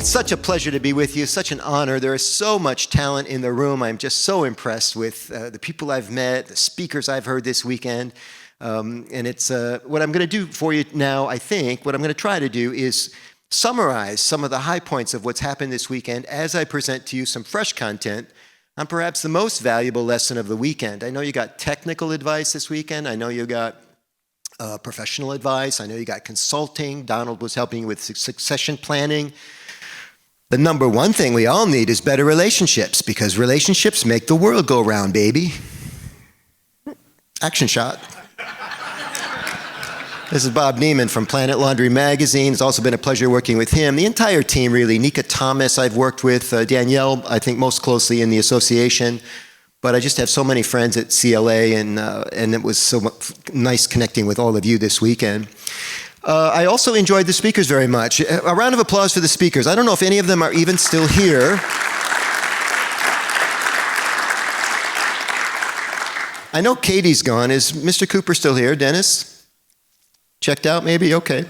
It's such a pleasure to be with you, such an honor. There is so much talent in the room. I'm just so impressed with the people I've met, the speakers I've heard this weekend. And it's what I'm going to do for you now, I think, what I'm going to try to do is summarize some of the high points of what's happened this weekend as I present to you some fresh content on perhaps the most valuable lesson of the weekend. I know you got technical advice this weekend. I know you got professional advice. I know you got consulting. Donald was helping you with succession planning. The number one thing we all need is better relationships, because relationships make the world go round, baby. Action shot. This is Bob Neiman from Planet Laundry Magazine. It's also been a pleasure working with him. The entire team, really. Nika Thomas, I've worked with. Danielle, I think most closely in the association. But I just have so many friends at CLA, and it was so nice connecting with all of you this weekend. I also enjoyed the speakers very much. A round of applause for the speakers. I don't know if any of them are even still here. I know Cady's gone. Is Mr. Cooper still here? Dennis? Checked out maybe? Okay.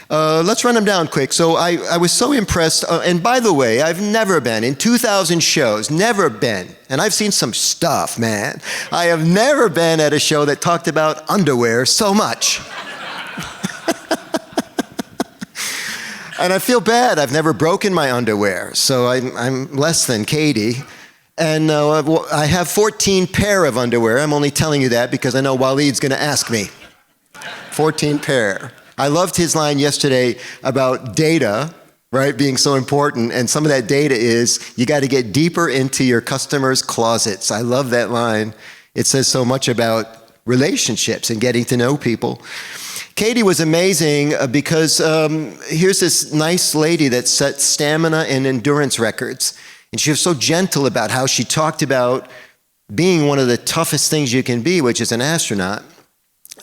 Let's run them down quick. So I was so impressed. And by the way, I've never been, in 2,000 shows, never been, and I've seen some stuff, man. I have never been at a show that talked about underwear so much. And I feel bad. I've never broken my underwear, so I'm less than Cady. And I have 14 pair of underwear. I'm only telling you that because I know Waleed's going to ask me. 14 pair. I loved his line yesterday about data, right, being so important. And some of that data is you got to get deeper into your customers' closets. I love that line. It says so much about relationships and getting to know people. Cady was amazing because here's this nice lady that set stamina and endurance records. And she was so gentle about how she talked about being one of the toughest things you can be, which is an astronaut.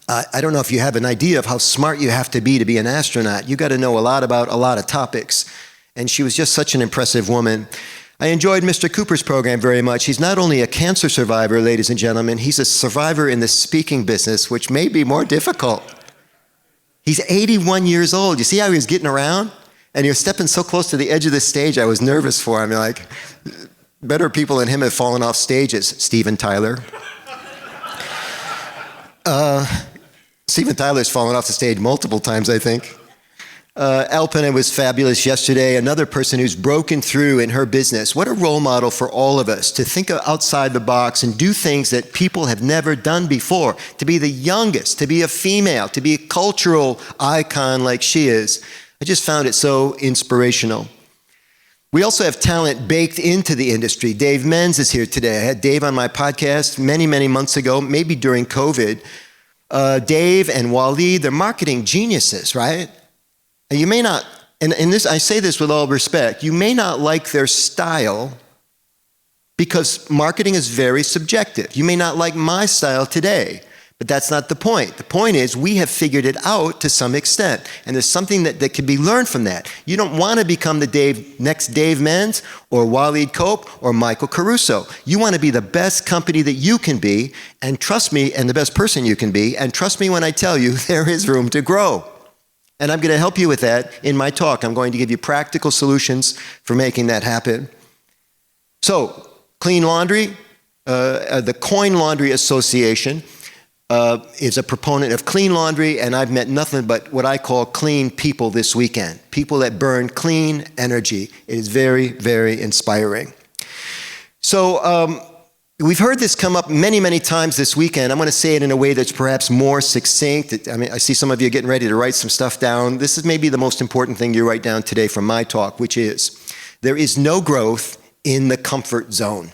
I don't know if you have an idea of how smart you have to be an astronaut. You got to know a lot about a lot of topics. And she was just such an impressive woman. I enjoyed Mr. Cooper's program very much. He's not only a cancer survivor, ladies and gentlemen, he's a survivor in the speaking business, which may be more difficult. He's 81 years old. You see how he was getting around? And he was stepping so close to the edge of the stage, I was nervous for him. Like, better people than him have fallen off stages. Steven Tyler. Steven Tyler's fallen off the stage multiple times, I think. Alpena was fabulous yesterday. Another person who's broken through in her business. What a role model for all of us to think outside the box and do things that people have never done before. To be the youngest, to be a female, to be a cultural icon like she is. I just found it so inspirational. We also have talent baked into the industry. Dave Menz is here today. I had Dave on my podcast many, many months ago, maybe during COVID. Dave and Waleed, they're marketing geniuses, right? And you may not, and this, I say this with all respect, you may not like their style because marketing is very subjective. You may not like my style today, but that's not the point. The point is we have figured it out to some extent, and there's something that can be learned from that. You don't want to become the next Dave Menz or Waleed Cope or Michael Caruso. You want to be the best company that you can be, and trust me, and the best person you can be, and trust me when I tell you there is room to grow. And I'm going to help you with that in my talk. I'm going to give you practical solutions for making that happen. So, clean laundry, the Coin Laundry Association is a proponent of clean laundry, and I've met nothing but what I call clean people this weekend. People that burn clean energy. It is very, very inspiring. So, we've heard this come up many, many times this weekend. I'm going to say it in a way that's perhaps more succinct. I mean, I see some of you getting ready to write some stuff down. This is maybe the most important thing you write down today from my talk, which is, there is no growth in the comfort zone.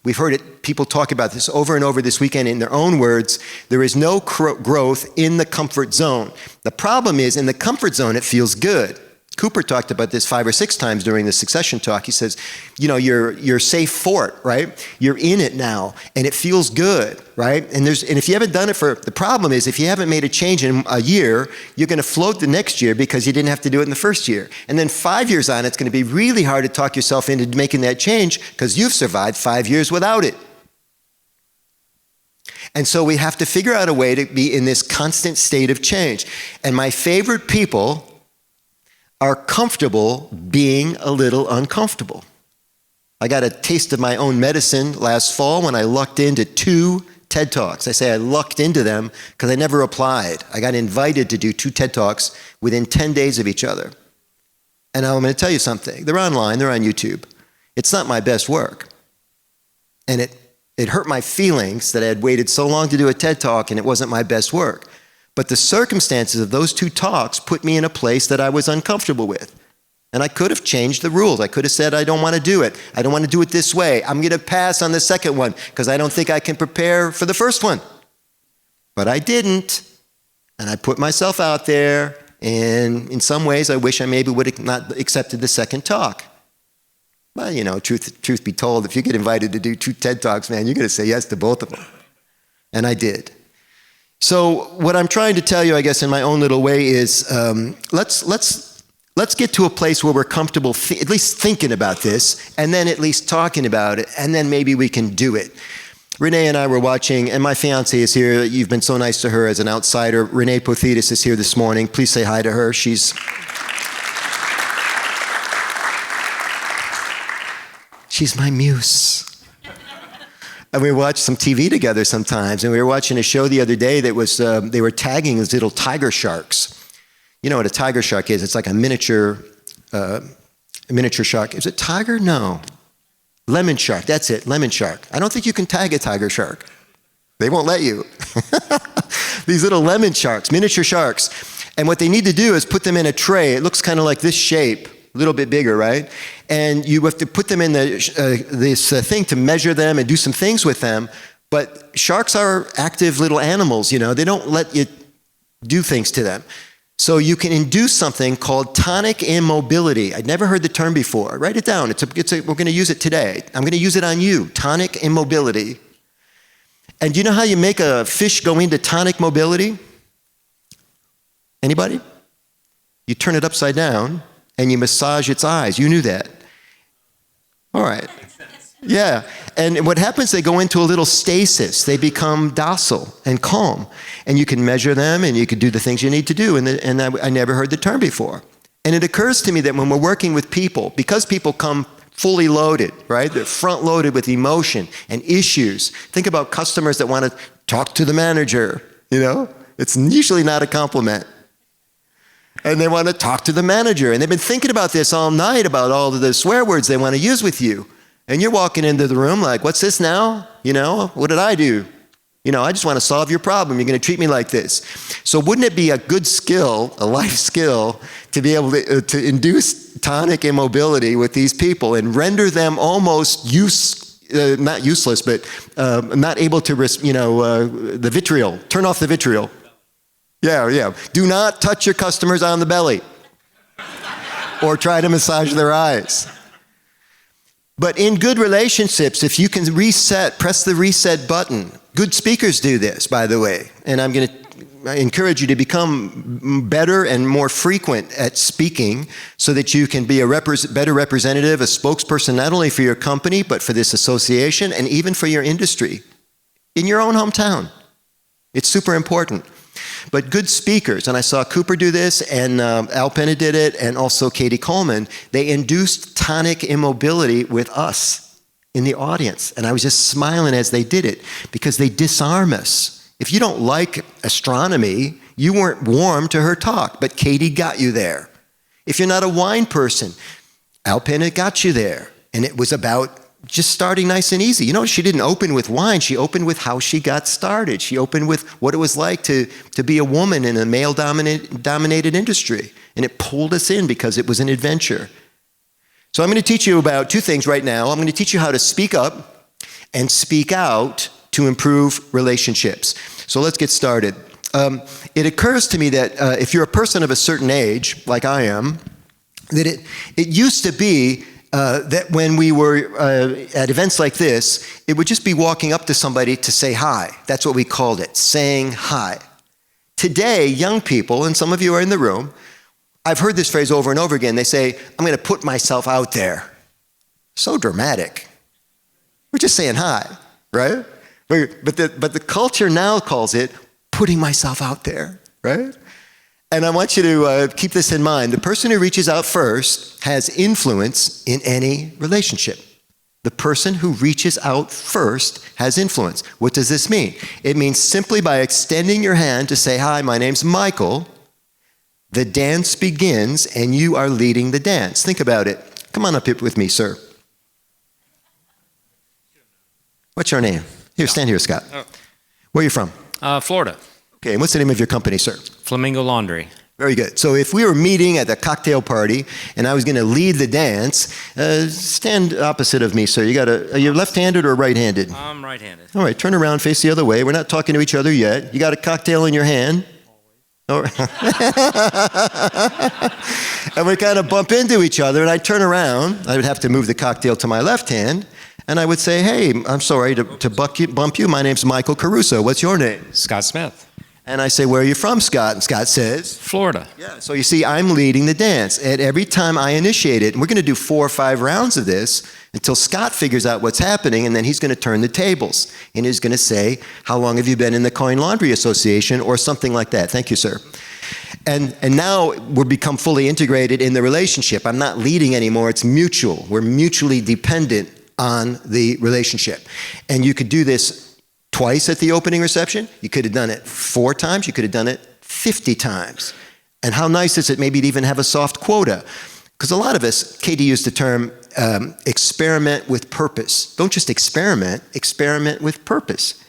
We've heard it, people talk about this over and over this weekend in their own words. There is no growth in the comfort zone. The problem is, in the comfort zone, it feels good. Cooper talked about this 5 or 6 times during the succession talk. He says, you know, you're safe for it, right? You're in it now, and it feels good, right? And if you haven't done it the problem is, if you haven't made a change in a year, you're going to float the next year because you didn't have to do it in the first year. And then 5 years on, it's going to be really hard to talk yourself into making that change because you've survived 5 years without it. And so we have to figure out a way to be in this constant state of change. And my favorite people are comfortable being a little uncomfortable. I got a taste of my own medicine last fall when I lucked into 2 TED Talks. I say I lucked into them because I never applied. I got invited to do 2 TED Talks within 10 days of each other. And I'm going to tell you something. They're online. They're on YouTube. It's not my best work. And it hurt my feelings that I had waited so long to do a TED Talk and it wasn't my best work. But the circumstances of those 2 talks put me in a place that I was uncomfortable with. And I could have changed the rules. I could have said, I don't want to do it. I don't want to do it this way. I'm going to pass on the second one because I don't think I can prepare for the first one. But I didn't. And I put myself out there. And in some ways, I wish I maybe would have not accepted the second talk. Well, you know, truth be told, if you get invited to do 2 TED Talks, man, you're going to say yes to both of them. And I did. So what I'm trying to tell you, I guess, in my own little way is let's get to a place where we're comfortable at least thinking about this, and then at least talking about it, and then maybe we can do it. Renee and I were watching, and my fiance is here. You've been so nice to her as an outsider. Renee Pothidis is here this morning. Please say hi to her. She's my muse. And we watch some TV together sometimes, and we were watching a show the other day that was, they were tagging these little tiger sharks. You know what a tiger shark is? It's like a miniature shark. Is it tiger? No. Lemon shark, that's it, lemon shark. I don't think you can tag a tiger shark. They won't let you. These little lemon sharks, miniature sharks. And what they need to do is put them in a tray. It looks kind of like this shape, a little bit bigger, right? And you have to put them in this thing to measure them and do some things with them. But sharks are active little animals, you know. They don't let you do things to them. So you can induce something called tonic immobility. I'd never heard the term before. Write it down. We're going to use it today. I'm going to use it on you, tonic immobility. And do you know how you make a fish go into tonic mobility? Anybody? You turn it upside down and you massage its eyes. You knew that. All right. Yeah. And what happens, they go into a little stasis. They become docile and calm. And you can measure them and you can do the things you need to do. And I never heard the term before. And it occurs to me that when we're working with people, because people come fully loaded, right? They're front loaded with emotion and issues. Think about customers that want to talk to the manager, you know? It's usually not a compliment. And they want to talk to the manager. And they've been thinking about this all night, about all of the swear words they want to use with you. And you're walking into the room like, what's this now? You know, what did I do? You know, I just want to solve your problem. You're going to treat me like this. So wouldn't it be a good skill, a life skill, to be able to induce tonic immobility with these people and render them almost not useless, but not able to, the vitriol. Turn off the vitriol. Yeah. Do not touch your customers on the belly or try to massage their eyes. But in good relationships, if you can press the reset button. Good speakers do this, by the way. And I'm going to encourage you to become better and more frequent at speaking so that you can be a better representative, a spokesperson, not only for your company, but for this association and even for your industry in your own hometown. It's super important. But good speakers, and I saw Cooper do this, and Alpena did it, and also Cady Coleman, they induced tonic immobility with us in the audience. And I was just smiling as they did it, because they disarm us. If you don't like astronomy, you weren't warm to her talk, but Cady got you there. If you're not a wine person, Alpena got you there. And it was about just starting nice and easy. You know, she didn't open with wine. She opened with how she got started. She opened with what it was like to be a woman in a male-dominated industry. And it pulled us in because it was an adventure. So I'm going to teach you about 2 things right now. I'm going to teach you how to speak up and speak out to improve relationships. So let's get started. It occurs to me that if you're a person of a certain age, like I am, that it used to be that when we were at events like this, it would just be walking up to somebody to say hi. That's what we called it, saying hi. Today, young people, and some of you are in the room, I've heard this phrase over and over again. They say, I'm going to put myself out there. So dramatic. We're just saying hi, right? But the culture now calls it putting myself out there, right? And I want you to keep this in mind. The person who reaches out first has influence in any relationship. The person who reaches out first has influence. What does this mean? It means simply by extending your hand to say, hi, my name's Michael, the dance begins and you are leading the dance. Think about it. Come on up here with me, sir. What's your name? Here, stand here, Scott. Oh. Where are you from? Florida. Okay, and what's the name of your company, sir? Flamingo Laundry. Very good. So if we were meeting at a cocktail party and I was going to lead the dance, stand opposite of me, sir. Are you left-handed or right-handed? I'm right-handed. All right, turn around, face the other way. We're not talking to each other yet. You got a cocktail in your hand? Always. All right. And we kind of bump into each other, and I turn around. I would have to move the cocktail to my left hand, and I would say, hey, I'm sorry to bump you. My name's Michael Caruso. What's your name? Scott Smith. And I say, where are you from, Scott? And Scott says? Florida. Yeah, so you see, I'm leading the dance. And every time I initiate it, and we're going to do 4 or 5 rounds of this until Scott figures out what's happening, and then he's going to turn the tables. And he's going to say, how long have you been in the Coin Laundry Association, or something like that. Thank you, sir. And now we're become fully integrated in the relationship. I'm not leading anymore. It's mutual. We're mutually dependent on the relationship. And you could do this twice at the opening reception. You could have done it 4 times. You could have done it 50 times. And how nice is it maybe to even have a soft quota? Because a lot of us, Cady used the term experiment with purpose. Don't just experiment with purpose.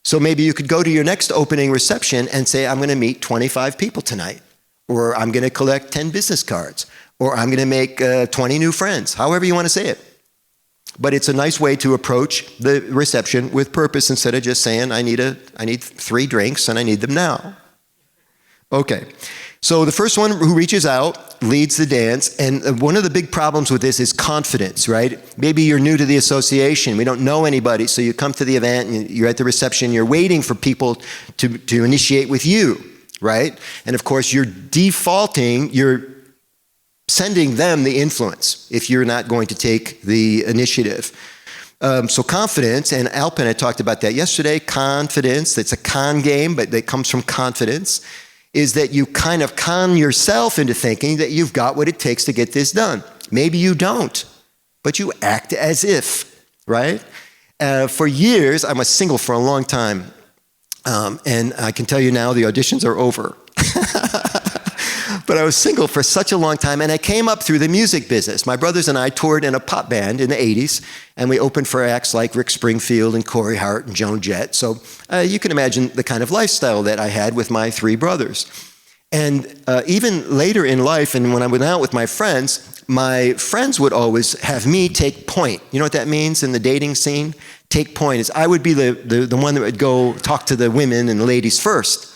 So maybe you could go to your next opening reception and say, I'm going to meet 25 people tonight, or I'm going to collect 10 business cards, or I'm going to make 20 new friends, however you want to say it. But it's a nice way to approach the reception with purpose instead of just saying, I need 3 drinks and I need them now. Okay, so the first one who reaches out leads the dance, and one of the big problems with this is confidence, right? Maybe you're new to the association, we don't know anybody, so you come to the event and you're at the reception, you're waiting for people to initiate with you, right? And of course you're sending them the influence if you're not going to take the initiative. So confidence, and Alpena talked about that yesterday, confidence, that's a con game, but that comes from confidence, is that you kind of con yourself into thinking that you've got what it takes to get this done. Maybe you don't, but you act as if, right? For years, I was single for a long time, and I can tell you now the auditions are over. But I was single for such a long time, and I came up through the music business. My brothers and I toured in a pop band in the 80s, and we opened for acts like Rick Springfield and Corey Hart and Joan Jett. So you can imagine the kind of lifestyle that I had with my 3 brothers. And even later in life, and when I went out with my friends would always have me take point. You know what that means in the dating scene? Take point is I would be the one that would go talk to the women and the ladies first.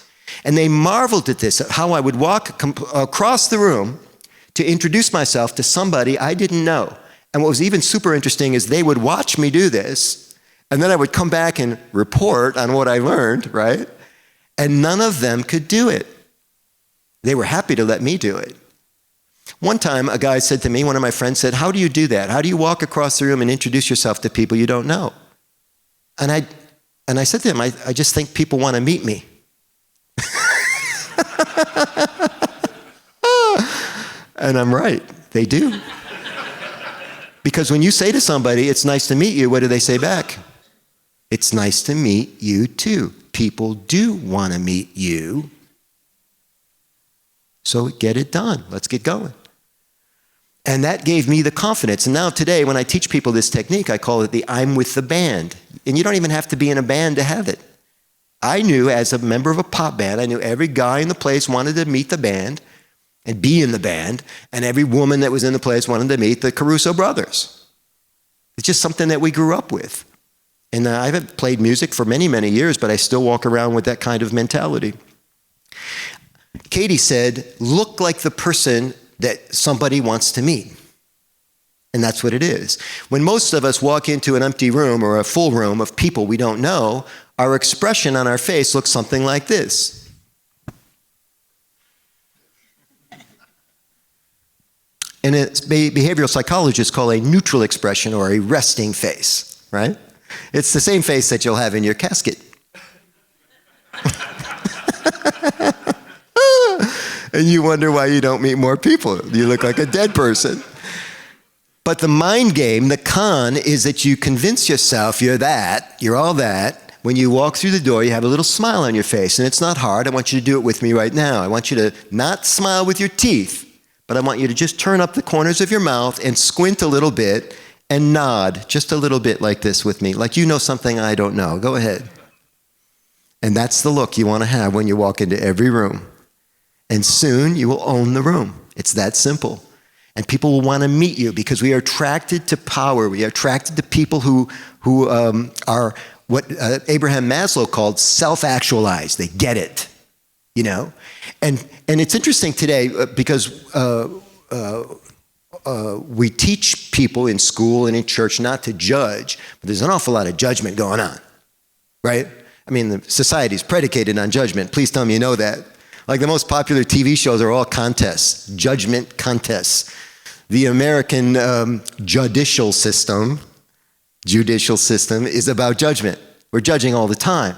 And they marveled at this, at how I would walk across the room to introduce myself to somebody I didn't know. And what was even super interesting is they would watch me do this, and then I would come back and report on what I learned, right? And none of them could do it. They were happy to let me do it. One time, a guy said to me, one of my friends said, how do you do that? How do you walk across the room and introduce yourself to people you don't know? And I said to him, I just think people want to meet me. And I'm right, they do. Because when you say to somebody, it's nice to meet you, what do they say back? It's nice to meet you too. People do want to meet you. So get it done. Let's get going. And that gave me the confidence. And now today, when I teach people this technique, I call it the I'm with the band. And you don't even have to be in a band to have it. I knew, as a member of a pop band, I knew every guy in the place wanted to meet the band and be in the band, and every woman that was in the place wanted to meet the Caruso brothers. It's just something that we grew up with. And I haven't played music for many, many years, but I still walk around with that kind of mentality. Cady said, look like the person that somebody wants to meet. And that's what it is. When most of us walk into an empty room or a full room of people we don't know, our expression on our face looks something like this. And it's behavioral psychologists call a neutral expression or a resting face, right? It's the same face that you'll have in your casket. And you wonder why you don't meet more people. You look like a dead person. But the mind game, the con, is that you convince yourself you're all that. When you walk through the door, you have a little smile on your face, and it's not hard. I want you to do it with me right now. I want you to not smile with your teeth, but I want you to just turn up the corners of your mouth and squint a little bit and nod just a little bit like this with me, like you know something I don't know. Go ahead. And that's the look you want to have when you walk into every room. And soon you will own the room. It's that simple. And people will want to meet you because we are attracted to power. We are attracted to people who are what Abraham Maslow called self-actualized. They get it, you know? And it's interesting today because we teach people in school and in church not to judge, but there's an awful lot of judgment going on, right? I mean, the society is predicated on judgment. Please tell me you know that. Like the most popular TV shows are all contests, judgment contests. The American judicial system is about judgment. We're judging all the time.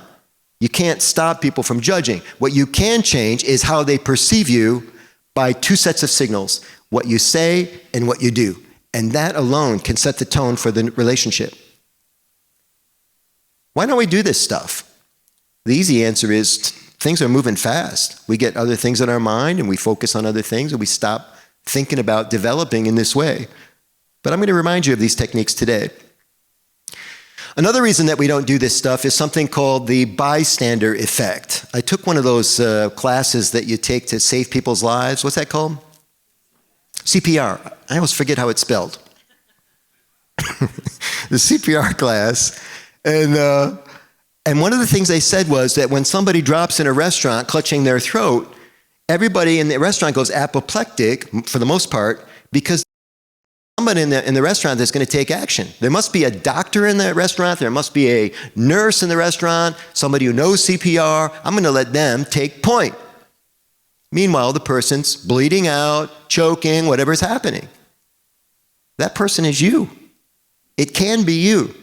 You can't stop people from judging. What you can change is how they perceive you by two sets of signals, what you say and what you do. And that alone can set the tone for the relationship. Why don't we do this stuff? The easy answer is things are moving fast. We get other things in our mind and we focus on other things and we stop thinking about developing in this way. But I'm going to remind you of these techniques today. Another reason that we don't do this stuff is something called the Bystander Effect. I took one of those classes that you take to save people's lives. What's that called? CPR. I always forget how it's spelled. The CPR class. And one of the things they said was that when somebody drops in a restaurant clutching their throat, everybody in the restaurant goes apoplectic, for the most part, because somebody in the restaurant that's going to take action. There must be a doctor in the restaurant. There must be a nurse in the restaurant, somebody who knows CPR. I'm going to let them take point. Meanwhile, the person's bleeding out, choking, whatever's happening. That person is you. It can be you.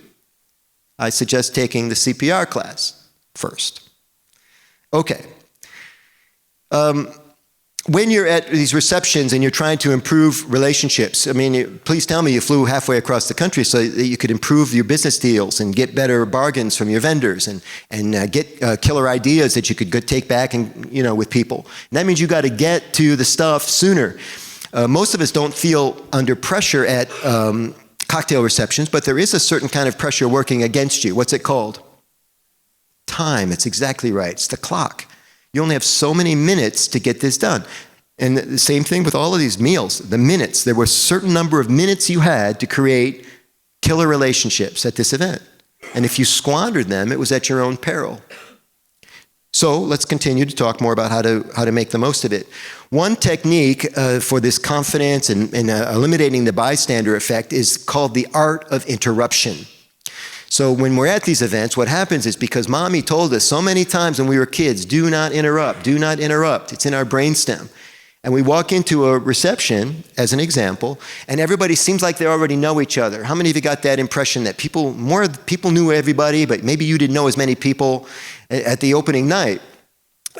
I suggest taking the CPR class first. Okay. When you're at these receptions and you're trying to improve relationships, I mean, please tell me you flew halfway across the country so that you could improve your business deals and get better bargains from your vendors and get killer ideas that you could take back and, you know, with people. And that means you got to get to the stuff sooner. Most of us don't feel under pressure at cocktail receptions, but there is a certain kind of pressure working against you. What's it called? Time. It's exactly right. It's the clock. You only have so many minutes to get this done. And the same thing with all of these meals, the minutes. There were a certain number of minutes you had to create killer relationships at this event. And if you squandered them, it was at your own peril. So let's continue to talk more about how to make the most of it. One technique for this confidence and eliminating the bystander effect is called the art of interruption. So when we're at these events, what happens is because mommy told us so many times when we were kids, do not interrupt, do not interrupt. It's in our brainstem. And we walk into a reception, as an example, and everybody seems like they already know each other. How many of you got that impression that more people knew everybody, but maybe you didn't know as many people at the opening night?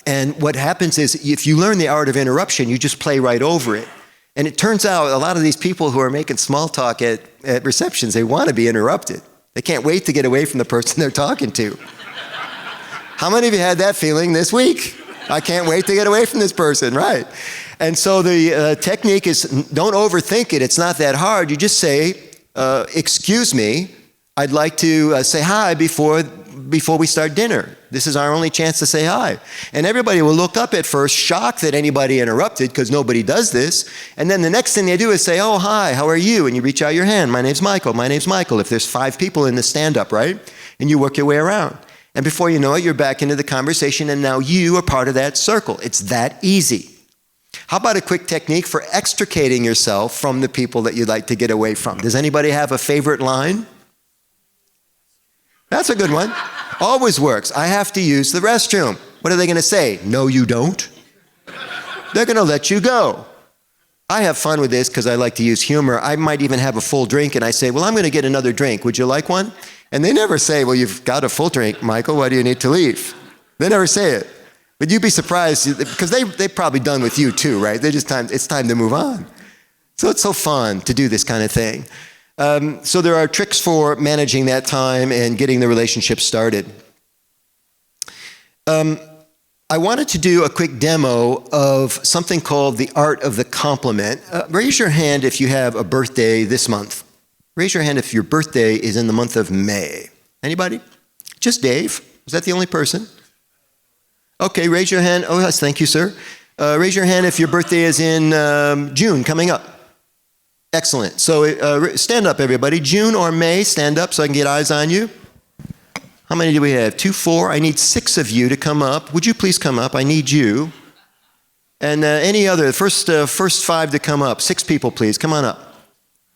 And what happens is if you learn the art of interruption, you just play right over it. And it turns out a lot of these people who are making small talk at receptions, they want to be interrupted. They can't wait to get away from the person they're talking to. How many of you had that feeling this week? I can't wait to get away from this person, right? And so the technique is don't overthink it. It's not that hard. You just say, excuse me, I'd like to say hi before we start dinner. This is our only chance to say hi. And everybody will look up at first, shocked that anybody interrupted because nobody does this. And then the next thing they do is say, oh, hi, how are you? And you reach out your hand. My name's Michael. My name's Michael. If there's 5 people in the stand-up, right? And you work your way around. And before you know it, you're back into the conversation, and now you are part of that circle. It's that easy. How about a quick technique for extricating yourself from the people that you'd like to get away from? Does anybody have a favorite line? That's a good one. Always works. I have to use the restroom. What are they going to say? No, you don't. They're going to let you go. I have fun with this because I like to use humor. I might even have a full drink and I say, well, I'm going to get another drink. Would you like one? And they never say, well, you've got a full drink, Michael. Why do you need to leave? They never say it. But you'd be surprised, because they're probably done with you too, right? It's time to move on. So it's so fun to do this kind of thing. So there are tricks for managing that time and getting the relationship started. I wanted to do a quick demo of something called the art of the compliment. Raise your hand if you have a birthday this month. Raise your hand if your birthday is in the month of May. Anybody? Just Dave? Is that the only person? Okay, raise your hand. Oh, yes, thank you, sir. Raise your hand if your birthday is in June, coming up. Excellent. So stand up, everybody. June or May, stand up so I can get eyes on you. How many do we have? 2, 4. I need 6 of you to come up. Would you please come up? I need you. And any other, first 5 to come up. 6 people, please. Come on up.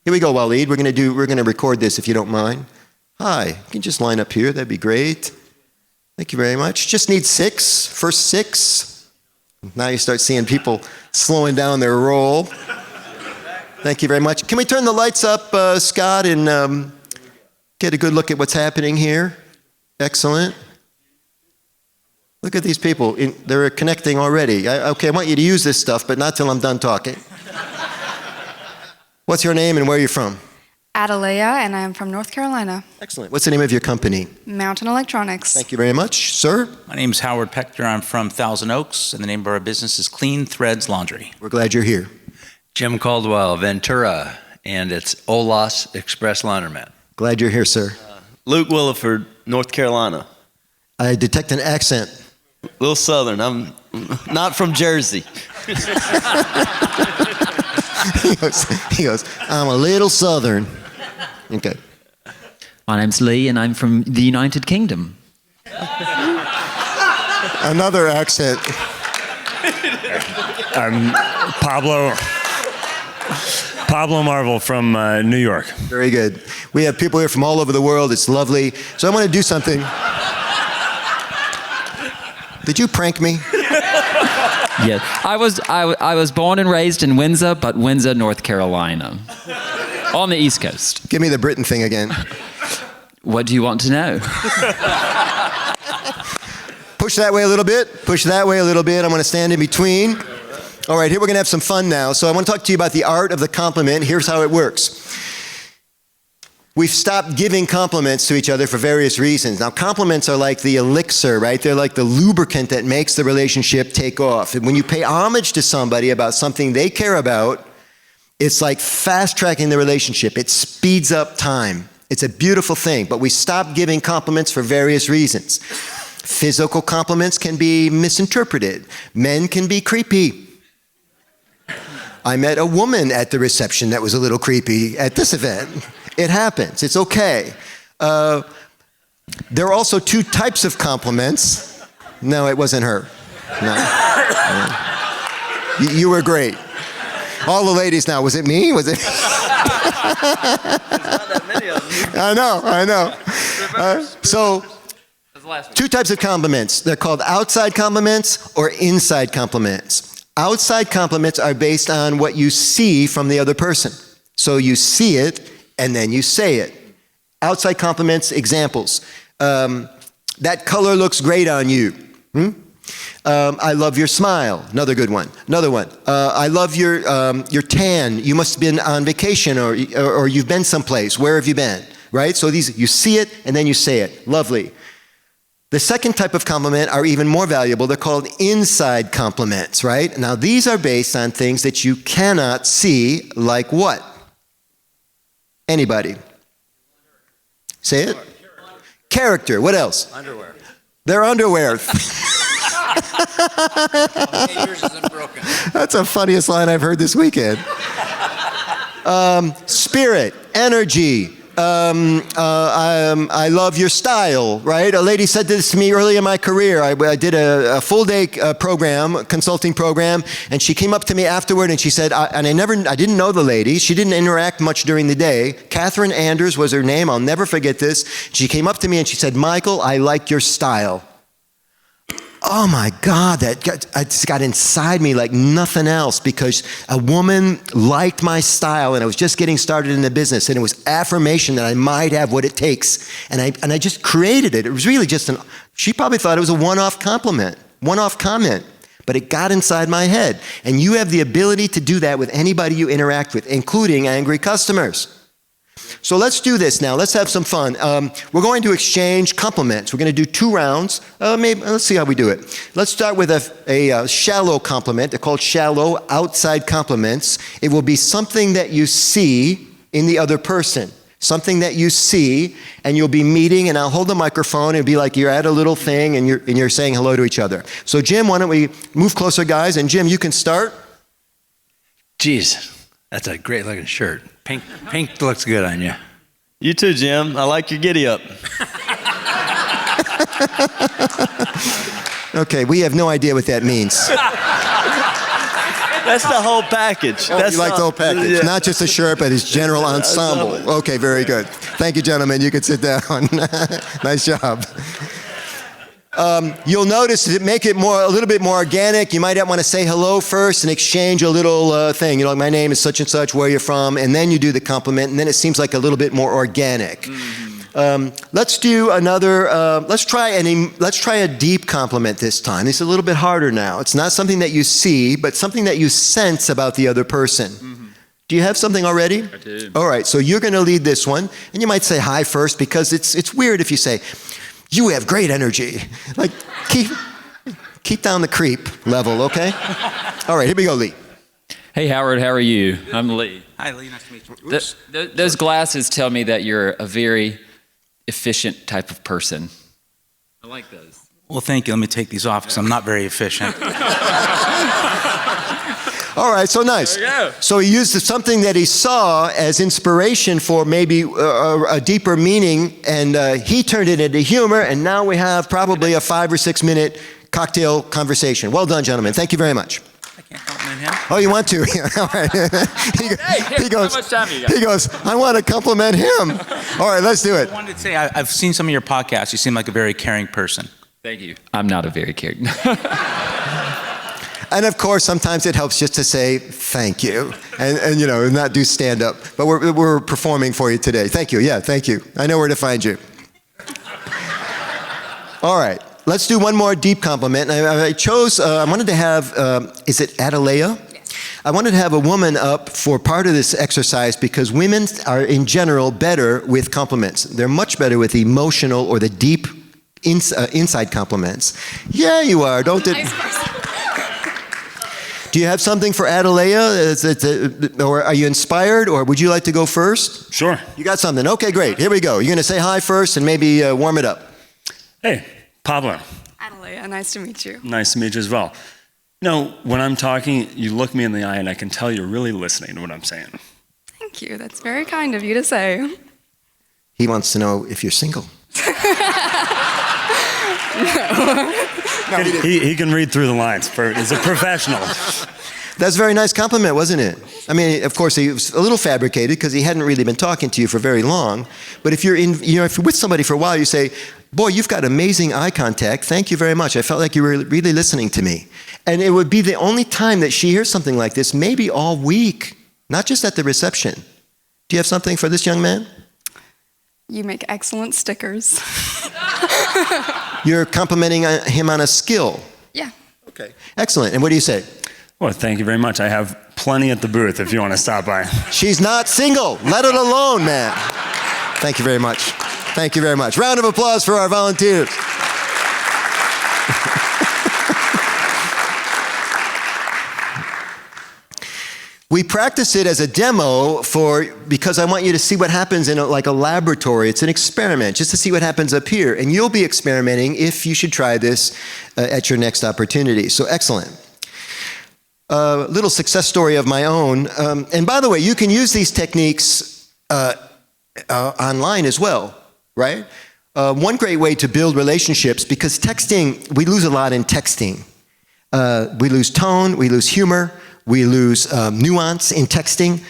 Here we go, Waleed. We're gonna record this if you don't mind. Hi. You can just line up here. That'd be great. Thank you very much. Just need 6. First 6. Now you start seeing people slowing down their roll. Thank you very much. Can we turn the lights up, Scott, and get a good look at what's happening here? Excellent. Look at these people. They're connecting already. Okay, I want you to use this stuff, but not till I'm done talking. What's your name and where are you from? Adelea, and I'm from North Carolina. Excellent. What's the name of your company? Mountain Electronics. Thank you very much. Sir? My name is Howard Pector. I'm from Thousand Oaks, and the name of our business is Clean Threads Laundry. We're glad you're here. Jim Caldwell, Ventura, and it's Olas Express Laundromat. Glad you're here, sir. Luke Williford, North Carolina. I detect an accent. A little southern. I'm not from Jersey. he goes, I'm a little southern. Okay. My name's Lee, and I'm from the United Kingdom. Another accent. I'm Pablo Marvel from New York. Very good. We have people here from all over the world. It's lovely. So I want to do something. Did you prank me? Yeah, I was born and raised in Windsor, but Windsor, North Carolina, on the East Coast. Give me the Britain thing again. What do you want to know? Push that way a little bit. Push that way a little bit. I'm going to stand in between. All right, here we're going to have some fun now. So I want to talk to you about the art of the compliment. Here's how it works. We've stopped giving compliments to each other for various reasons. Now, compliments are like the elixir, right? They're like the lubricant that makes the relationship take off. And when you pay homage to somebody about something they care about, it's like fast-tracking the relationship. It speeds up time. It's a beautiful thing, but we stopped giving compliments for various reasons. Physical compliments can be misinterpreted. Men can be creepy. I met a woman at the reception that was a little creepy at this event. It happens. It's okay. There are also 2 types of compliments. No, it wasn't her. No. You were great. All the ladies now. Was it me? Was it? There's not that many of them. I know. So, 2 types of compliments. They're called outside compliments or inside compliments. Outside compliments are based on what you see from the other person. So you see it, and then you say it. Outside compliments, examples. That color looks great on you. I love your smile. Another good one. Another one. I love your tan. You must have been on vacation or you've been someplace. Where have you been? Right? So these, you see it, and then you say it. Lovely. The second type of compliment are even more valuable. They're called inside compliments, right? Now, these are based on things that you cannot see, like what? Anybody? Say it. Character. What else? Underwear. Their underwear. Yours isn't broken. That's the funniest line I've heard this weekend. Spirit, energy. I love your style, right? A lady said this to me early in my career. I did a full-day program, consulting program, and she came up to me afterward and she said, I didn't know the lady. She didn't interact much during the day. Catherine Anders was her name. I'll never forget this. She came up to me and she said, Michael, I like your style. Oh my God, it just got inside me like nothing else, because a woman liked my style and I was just getting started in the business, and it was affirmation that I might have what it takes. And I just created it. It was really just she probably thought it was a one-off compliment. one-off comment, but it got inside my head. And you have the ability to do that with anybody you interact with, including angry customers. So let's do this now. Let's have some fun. We're going to exchange compliments. We're going to do 2 rounds. Let's see how we do it. Let's start with a shallow compliment. They're called shallow outside compliments. It will be something that you see in the other person. Something that you see, and you'll be meeting, and I'll hold the microphone. It'll be like you're at a little thing, and you're saying hello to each other. So Jim, why don't we move closer, guys? And Jim, you can start. Geez, that's a great looking shirt. Pink looks good on you. You too, Jim. I like your giddy up. Okay, we have no idea what that means. That's the whole package. You like the whole package, Yeah. not just a shirt, but his general ensemble. Okay, very good. Thank you, gentlemen. You can sit down. Nice job. You'll notice that make it a little bit more organic. You might want to say hello first and exchange a little thing. You know, my name is such and such, where you're from, and then you do the compliment, and then it seems like a little bit more organic. Let's do another. Let's try a deep compliment this time. It's a little bit harder now. It's not something that you see, but something that you sense about the other person. Do you have something already? I do. All right. So you're going to lead this one, and you might say hi first because it's weird if you say, "You have great energy." Like keep down the creep level, okay? All right. Here we go, Lee. Hey, Howard, how are you? I'm Lee. Hi, Lee. Nice to meet you. Oops. Those glasses tell me that you're a very efficient type of person. I like those. Well, thank you. Let me take these off because I'm not very efficient. All right, so nice. There you go. So he used something that he saw as inspiration for maybe a deeper meaning, and he turned it into humor, and now we have probably a 5 or 6 minute cocktail conversation. Well done, gentlemen. Thank you very much. I can't compliment him. Oh, you want to? All right. he goes, how much time you got? he goes, I want to compliment him. All right, let's do it. I wanted to say, I've seen some of your podcasts. You seem like a very caring person. Thank you. I'm not a very caring. And of course, sometimes it helps just to say thank you and you know, not do stand up. But we're performing for you today. Thank you. Yeah, thank you. I know where to find you. All right. Let's do one more deep compliment. I chose, I wanted to have, is it Adelea? Yes. I wanted to have a woman up for part of this exercise because women are in general better with compliments. They're much better with the emotional or the deep inside compliments. Yeah, you are. Don't it? Do you have something for Adelea? Or are you inspired, or would you like to go first? Sure. You got something. Okay, great. Here we go. You're going to say hi first and maybe warm it up. Hey, Pablo. Adelia, nice to meet you. Nice to meet you as well. You know, when I'm talking, you look me in the eye and I can tell you're really listening to what I'm saying. Thank you. That's very kind of you to say. He wants to know if you're single. He can read through the lines. He's a professional. That's a very nice compliment, wasn't it? I mean, of course, he was a little fabricated because he hadn't really been talking to you for very long. But if you're if you're with somebody for a while, you say, "Boy, you've got amazing eye contact. Thank you very much. I felt like you were really listening to me." And it would be the only time that she hears something like this, maybe all week, not just at the reception. Do you have something for this young man? You make excellent stickers. You're complimenting him on a skill. Yeah. Okay. Excellent. And what do you say? Well, thank you very much. I have plenty at the booth if you want to stop by. She's not single. Let it alone, man. Thank you very much. Thank you very much. Round of applause for our volunteers. We practice it as a demo because I want you to see what happens in like a laboratory. It's an experiment just to see what happens up here. And you'll be experimenting if you should try this at your next opportunity. So excellent. Little success story of my own. And by the way, you can use these techniques online as well, right? One great way to build relationships, because texting, we lose a lot in texting. We lose tone, we lose humor, we lose nuance in texting.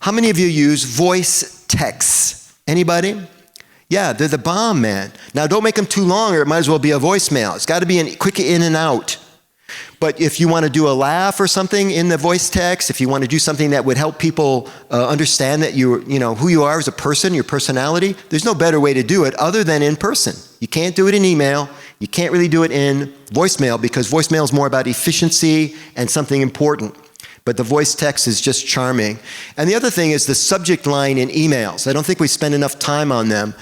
How many of you use voice texts? Anybody? Yeah, they're the bomb, man. Now, don't make them too long or it might as well be a voicemail. It's got to be quick in and out. But if you want to do a laugh or something in the voice text, if you want to do something that would help people understand that you know who you are as a person, your personality, there's no better way to do it other than in person. You can't do it in email. You can't really do it in voicemail because voicemail is more about efficiency and something important. But the voice text is just charming. And the other thing is the subject line in emails. I don't think we spend enough time on them.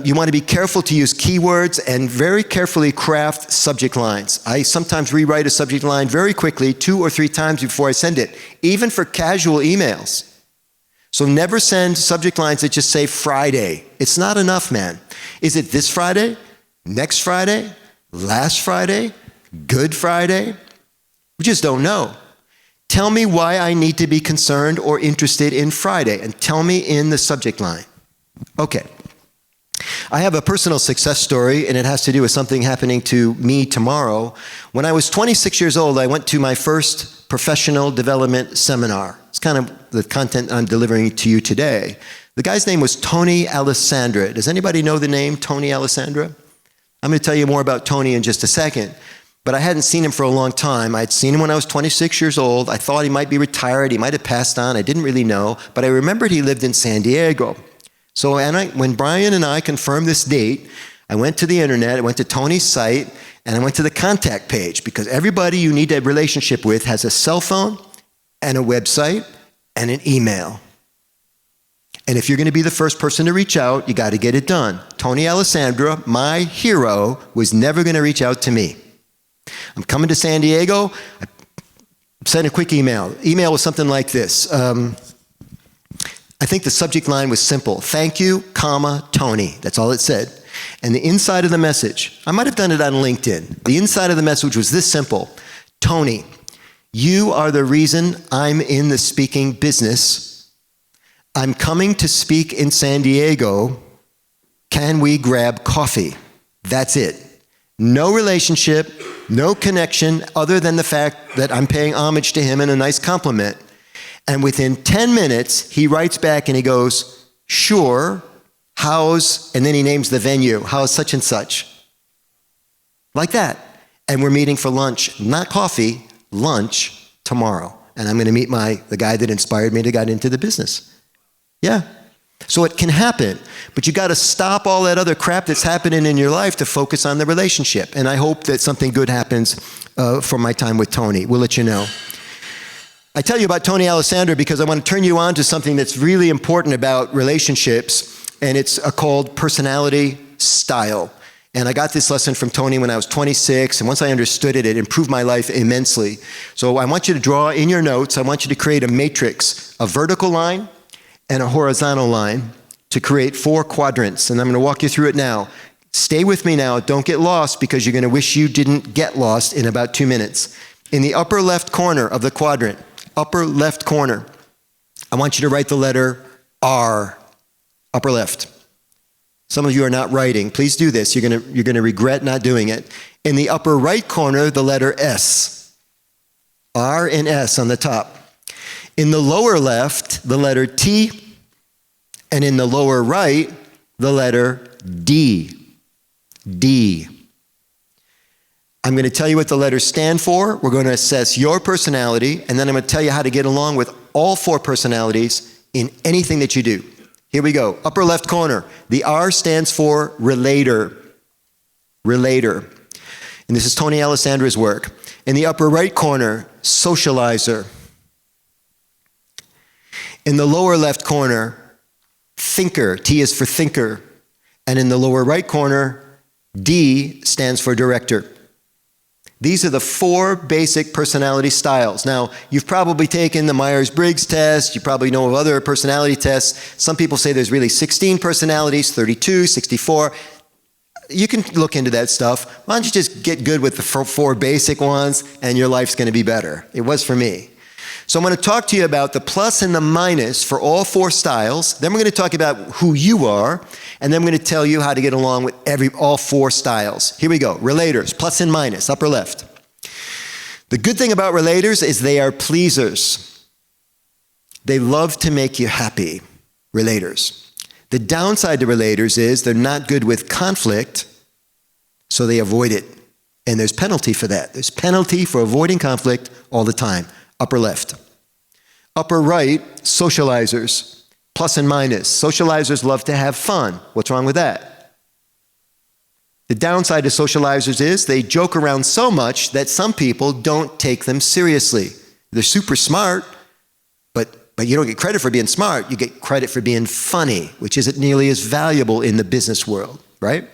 You want to be careful to use keywords and very carefully craft subject lines. I sometimes rewrite a subject line very quickly, 2 or 3 times before I send it, even for casual emails. So never send subject lines that just say Friday. It's not enough, man. Is it this Friday? Next Friday? Last Friday? Good Friday? We just don't know. Tell me why I need to be concerned or interested in Friday, and tell me in the subject line. Okay. I have a personal success story, and it has to do with something happening to me tomorrow. When I was 26 years old, I went to my first professional development seminar. It's kind of the content I'm delivering to you today. The guy's name was Tony Alessandra. Does anybody know the name Tony Alessandra? I'm going to tell you more about Tony in just a second. But I hadn't seen him for a long time. I'd seen him when I was 26 years old. I thought he might be retired. He might have passed on. I didn't really know. But I remembered he lived in San Diego. So when Brian and I confirmed this date, I went to the internet, I went to Tony's site, and I went to the contact page because everybody you need a relationship with has a cell phone and a website and an email. And if you're going to be the first person to reach out, you got to get it done. Tony Alessandra, my hero, was never going to reach out to me. I'm coming to San Diego. I sent a quick email. Email was something like this. I think the subject line was simple. Thank you, comma, Tony. That's all it said. And the inside of the message, I might have done it on LinkedIn. The inside of the message was this simple. Tony, you are the reason I'm in the speaking business. I'm coming to speak in San Diego. Can we grab coffee? That's it. No relationship, no connection other than the fact that I'm paying homage to him and a nice compliment. And within 10 minutes, he writes back and he goes, sure, how's, and then he names the venue, how's such and such. Like that. And we're meeting for lunch, not coffee, lunch tomorrow. And I'm going to meet the guy that inspired me to get into the business. Yeah. So it can happen, but you got to stop all that other crap that's happening in your life to focus on the relationship. And I hope that something good happens from my time with Tony. We'll let you know. I tell you about Tony Alessandra because I want to turn you on to something that's really important about relationships, and it's called personality style. And I got this lesson from Tony when I was 26, and once I understood it, it improved my life immensely. So I want you to draw in your notes, I want you to create a matrix, a vertical line and a horizontal line to create 4 quadrants, and I'm going to walk you through it now. Stay with me now, don't get lost because you're going to wish you didn't get lost in about 2 minutes. In the upper left corner of the quadrant, upper left corner, I want you to write the letter R, upper left. Some of you are not writing. Please do this. You're going to regret not doing it. In the upper right corner, the letter S. R and S on the top. In the lower left, the letter T. And in the lower right, the letter D. D. I'm going to tell you what the letters stand for. We're going to assess your personality, and then I'm going to tell you how to get along with all 4 personalities in anything that you do. Here we go. Upper left corner. The R stands for relator. Relator. And this is Tony Alessandra's work. In the upper right corner, socializer. In the lower left corner, thinker. T is for thinker. And in the lower right corner, D stands for director. These are the 4 basic personality styles. Now, you've probably taken the Myers-Briggs test. You probably know of other personality tests. Some people say there's really 16 personalities, 32, 64. You can look into that stuff. Why don't you just get good with the 4 basic ones, and your life's going to be better. It was for me. So I'm going to talk to you about the plus and the minus for all 4 styles. Then we're going to talk about who you are, and then I'm going to tell you how to get along with all 4 styles. Here we go. Relators, plus and minus, upper left. The good thing about relators is they are pleasers. They love to make you happy, relators. The downside to relators is they're not good with conflict, so they avoid it. And there's penalty for that. There's penalty for avoiding conflict all the time. Upper left. Upper right, socializers, plus and minus. Socializers love to have fun. What's wrong with that? The downside to socializers is they joke around so much that some people don't take them seriously. They're super smart, but you don't get credit for being smart. You get credit for being funny, which isn't nearly as valuable in the business world, right?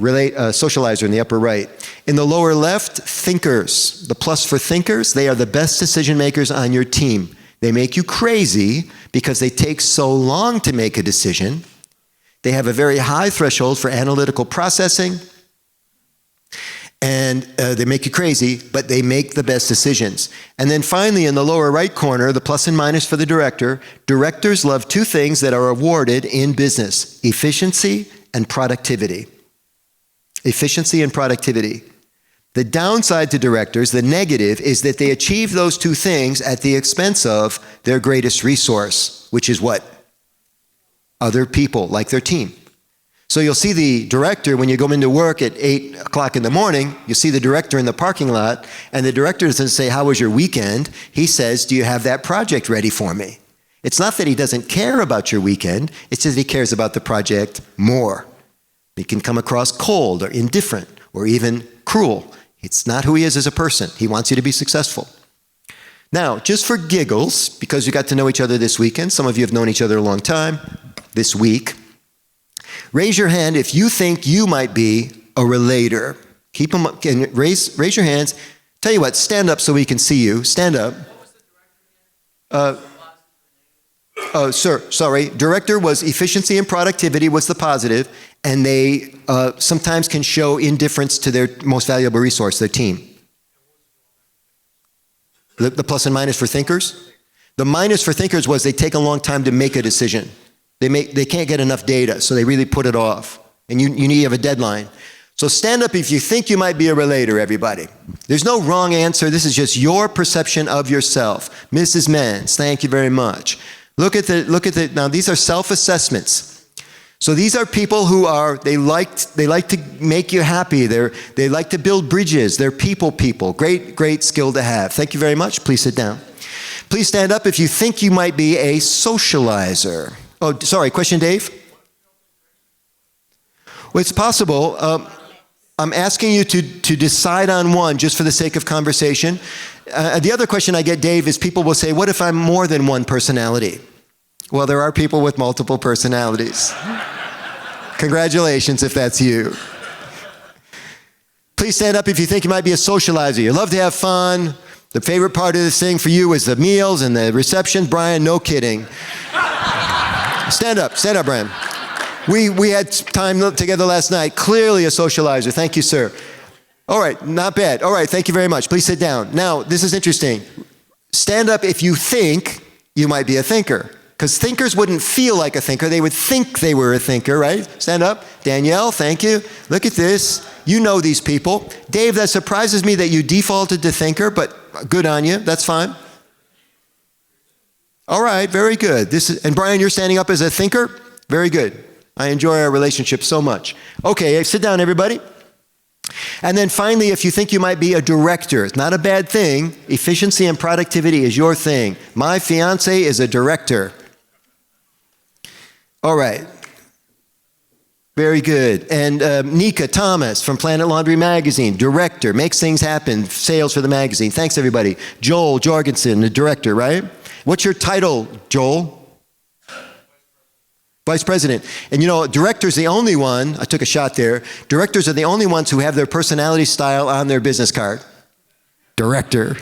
Socializer in the upper right. In the lower left, thinkers. The plus for thinkers, they are the best decision makers on your team. They make you crazy because they take so long to make a decision. They have a very high threshold for analytical processing. And they make you crazy, but they make the best decisions. And then finally, in the lower right corner, the plus and minus for the director, directors love two things that are awarded in business: efficiency and productivity. Efficiency and productivity. The downside to directors, the negative, is that they achieve those two things at the expense of their greatest resource, which is what? Other people, like their team. So you'll see the director when you go into work at 8 o'clock in the morning, you see the director in the parking lot, and the director doesn't say, "How was your weekend?" He says, "Do you have that project ready for me?" It's not that he doesn't care about your weekend, it's that he cares about the project more. He can come across cold or indifferent or even cruel. It's not who he is as a person. He wants you to be successful. Now, just for giggles, because you got to know each other this weekend, some of you have known each other a long time, this week, raise your hand if you think you might be a relator. Keep them up, and raise your hands. Tell you what, stand up so we can see you. Stand up. Sir, sorry. Director was efficiency and productivity was the positive, and they sometimes can show indifference to their most valuable resource, their team. The plus and minus for thinkers? The minus for thinkers was they take a long time to make a decision. They can't get enough data, so they really put it off. And you need to have a deadline. So stand up if you think you might be a relator, everybody. There's no wrong answer. This is just your perception of yourself. Mrs. Mans, thank you very much. Look at the, now these are self-assessments. So these are people who they like to make you happy. They like to build bridges. They're people. Great skill to have. Thank you very much. Please sit down. Please stand up if you think you might be a socializer. Oh, sorry, question, Dave? Well, it's possible. I'm asking you to decide on one just for the sake of conversation. The other question I get, Dave, is people will say, what if I'm more than one personality? Well, there are people with multiple personalities. Congratulations if that's you. Please stand up if you think you might be a socializer. You love to have fun. The favorite part of this thing for you is the meals and the reception. Brian, no kidding. Stand up, Brian. We had time together last night. Clearly a socializer. Thank you, sir. All right, not bad. All right, thank you very much. Please sit down. Now, this is interesting. Stand up if you think you might be a thinker. Because thinkers wouldn't feel like a thinker. They would think they were a thinker, right? Stand up. Danielle, thank you. Look at this. You know these people. Dave, that surprises me that you defaulted to thinker, but good on you. That's fine. All right, very good. And Brian, you're standing up as a thinker? Very good. I enjoy our relationship so much. Okay, sit down, everybody. And then finally, if you think you might be a director, it's not a bad thing. Efficiency and productivity is your thing. My fiance is a director. All right. Very good. And Nika Thomas from Planet Laundry Magazine, director, makes things happen, sales for the magazine. Thanks, everybody. Joel Jorgensen, the director, right? What's your title, Joel? Vice President. And you know, director's the only one, I took a shot there, directors are the only ones who have their personality style on their business card. Director.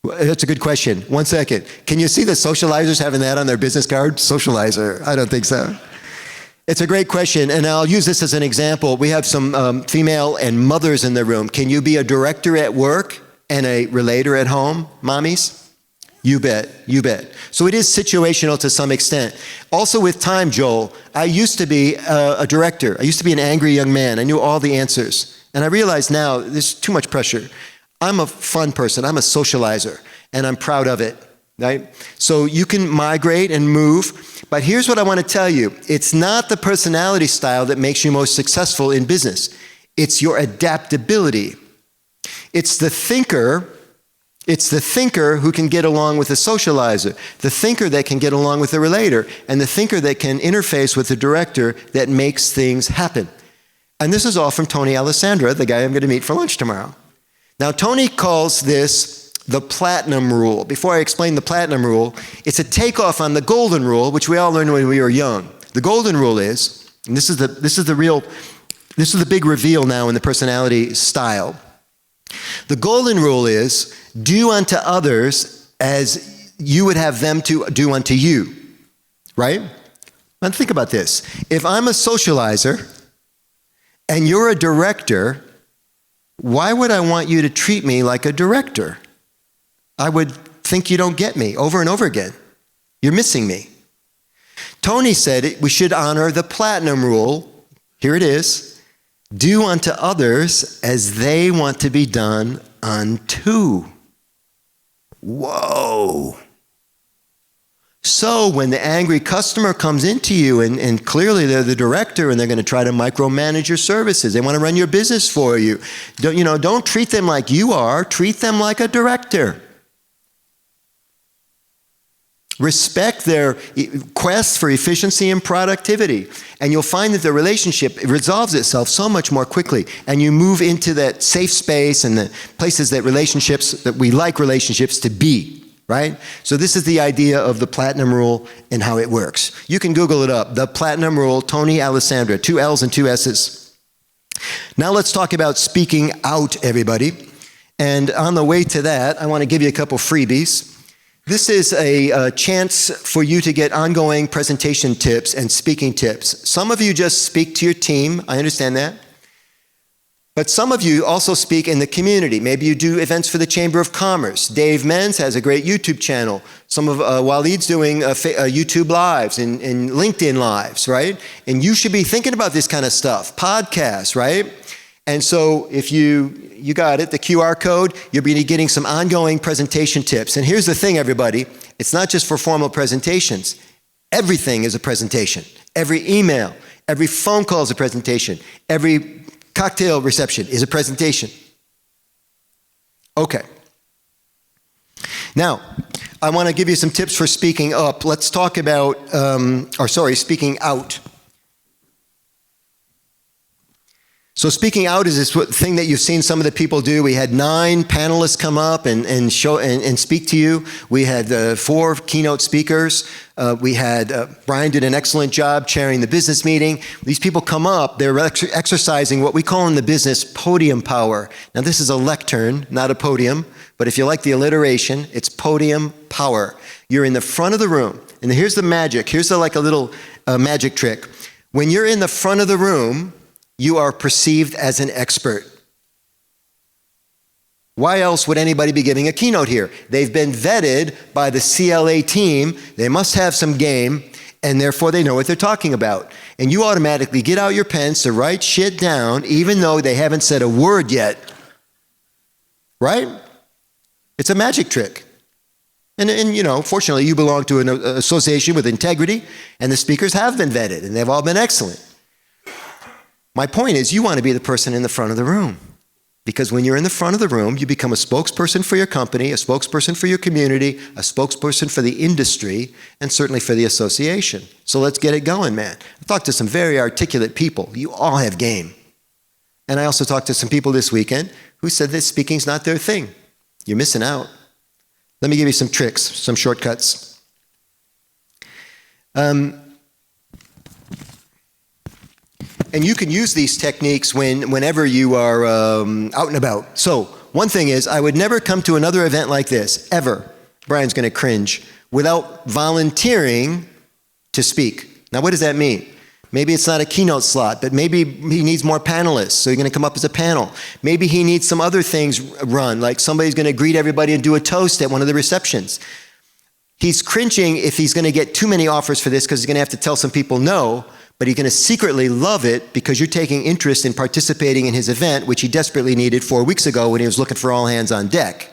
That's a good question. 1 second. Can you see the socializers having that on their business card? Socializer. I don't think so. It's a great question, and I'll use this as an example. We have some female and mothers in the room. Can you be a director at work and a relator at home, mommies? You bet, you bet. So it is situational to some extent. Also with time, Joel, I used to be a director. I used to be an angry young man. I knew all the answers. And I realize now there's too much pressure. I'm a fun person. I'm a socializer, and I'm proud of it, right? So you can migrate and move, but here's what I want to tell you. It's not the personality style that makes you most successful in business. It's your adaptability. It's the thinker It's the thinker who can get along with the socializer, the thinker that can get along with the relator, and the thinker that can interface with the director that makes things happen. And this is all from Tony Alessandra, the guy I'm going to meet for lunch tomorrow. Now, Tony calls this the platinum rule. Before I explain the platinum rule, it's a takeoff on the golden rule, which we all learned when we were young. The golden rule is, and this is the big reveal now in the personality style. The golden rule is, do unto others as you would have them to do unto you, right? Now think about this. If I'm a socializer and you're a director, why would I want you to treat me like a director? I would think you don't get me over and over again. You're missing me. Tony said we should honor the platinum rule. Here it is. Do unto others as they want to be done unto. Whoa. So when the angry customer comes into you and clearly they're the director and they're going to try to micromanage your services, they want to run your business for you. Don't treat them like you are, treat them like a director. Respect their quest for efficiency and productivity. And you'll find that the relationship resolves itself so much more quickly. And you move into that safe space and the places that we like relationships to be, right? So this is the idea of the platinum rule and how it works. You can Google it up. The platinum rule, Tony Alessandra, 2 L's and 2 S's. Now let's talk about speaking out, everybody. And on the way to that, I want to give you a couple freebies. This is a chance for you to get ongoing presentation tips and speaking tips. Some of you just speak to your team. I understand that. But some of you also speak in the community. Maybe you do events for the Chamber of Commerce. Dave Menz has a great YouTube channel. Some of Waleed's doing YouTube Lives and LinkedIn Lives, right? And you should be thinking about this kind of stuff. Podcasts, right? And so if you got it, the QR code, you'll be getting some ongoing presentation tips. And here's the thing, everybody. It's not just for formal presentations. Everything is a presentation. Every email, every phone call is a presentation. Every cocktail reception is a presentation. Okay. Now, I want to give you some tips for speaking up. Let's talk about, speaking out. So speaking out is this thing that you've seen some of the people do. We had 9 panelists come up and speak to you. We had 4 keynote speakers. Brian did an excellent job chairing the business meeting. These people come up, they're exercising what we call in the business podium power. Now this is a lectern, not a podium, but if you like the alliteration, it's podium power. You're in the front of the room, and here's the magic. Here's a little magic trick. When you're in the front of the room, you are perceived as an expert. Why else would anybody be giving a keynote here? They've been vetted by the CLA team. They must have some game, and therefore they know what they're talking about. And you automatically get out your pens to write shit down, even though they haven't said a word yet. Right? It's a magic trick. And fortunately, you belong to an association with integrity, and the speakers have been vetted, and they've all been excellent. My point is, you want to be the person in the front of the room. Because when you're in the front of the room, you become a spokesperson for your company, a spokesperson for your community, a spokesperson for the industry, and certainly for the association. So let's get it going, man. I've talked to some very articulate people. You all have game. And I also talked to some people this weekend who said that speaking's not their thing. You're missing out. Let me give you some tricks, some shortcuts. And you can use these techniques whenever you are out and about. So one thing is, I would never come to another event like this, ever. Brian's going to cringe, without volunteering to speak. Now, what does that mean? Maybe it's not a keynote slot, but maybe he needs more panelists, so you're going to come up as a panel. Maybe he needs some other things run, like somebody's going to greet everybody and do a toast at one of the receptions. He's cringing if he's going to get too many offers for this because he's going to have to tell some people no, but he's going to secretly love it because you're taking interest in participating in his event, which he desperately needed 4 weeks ago when he was looking for all hands on deck.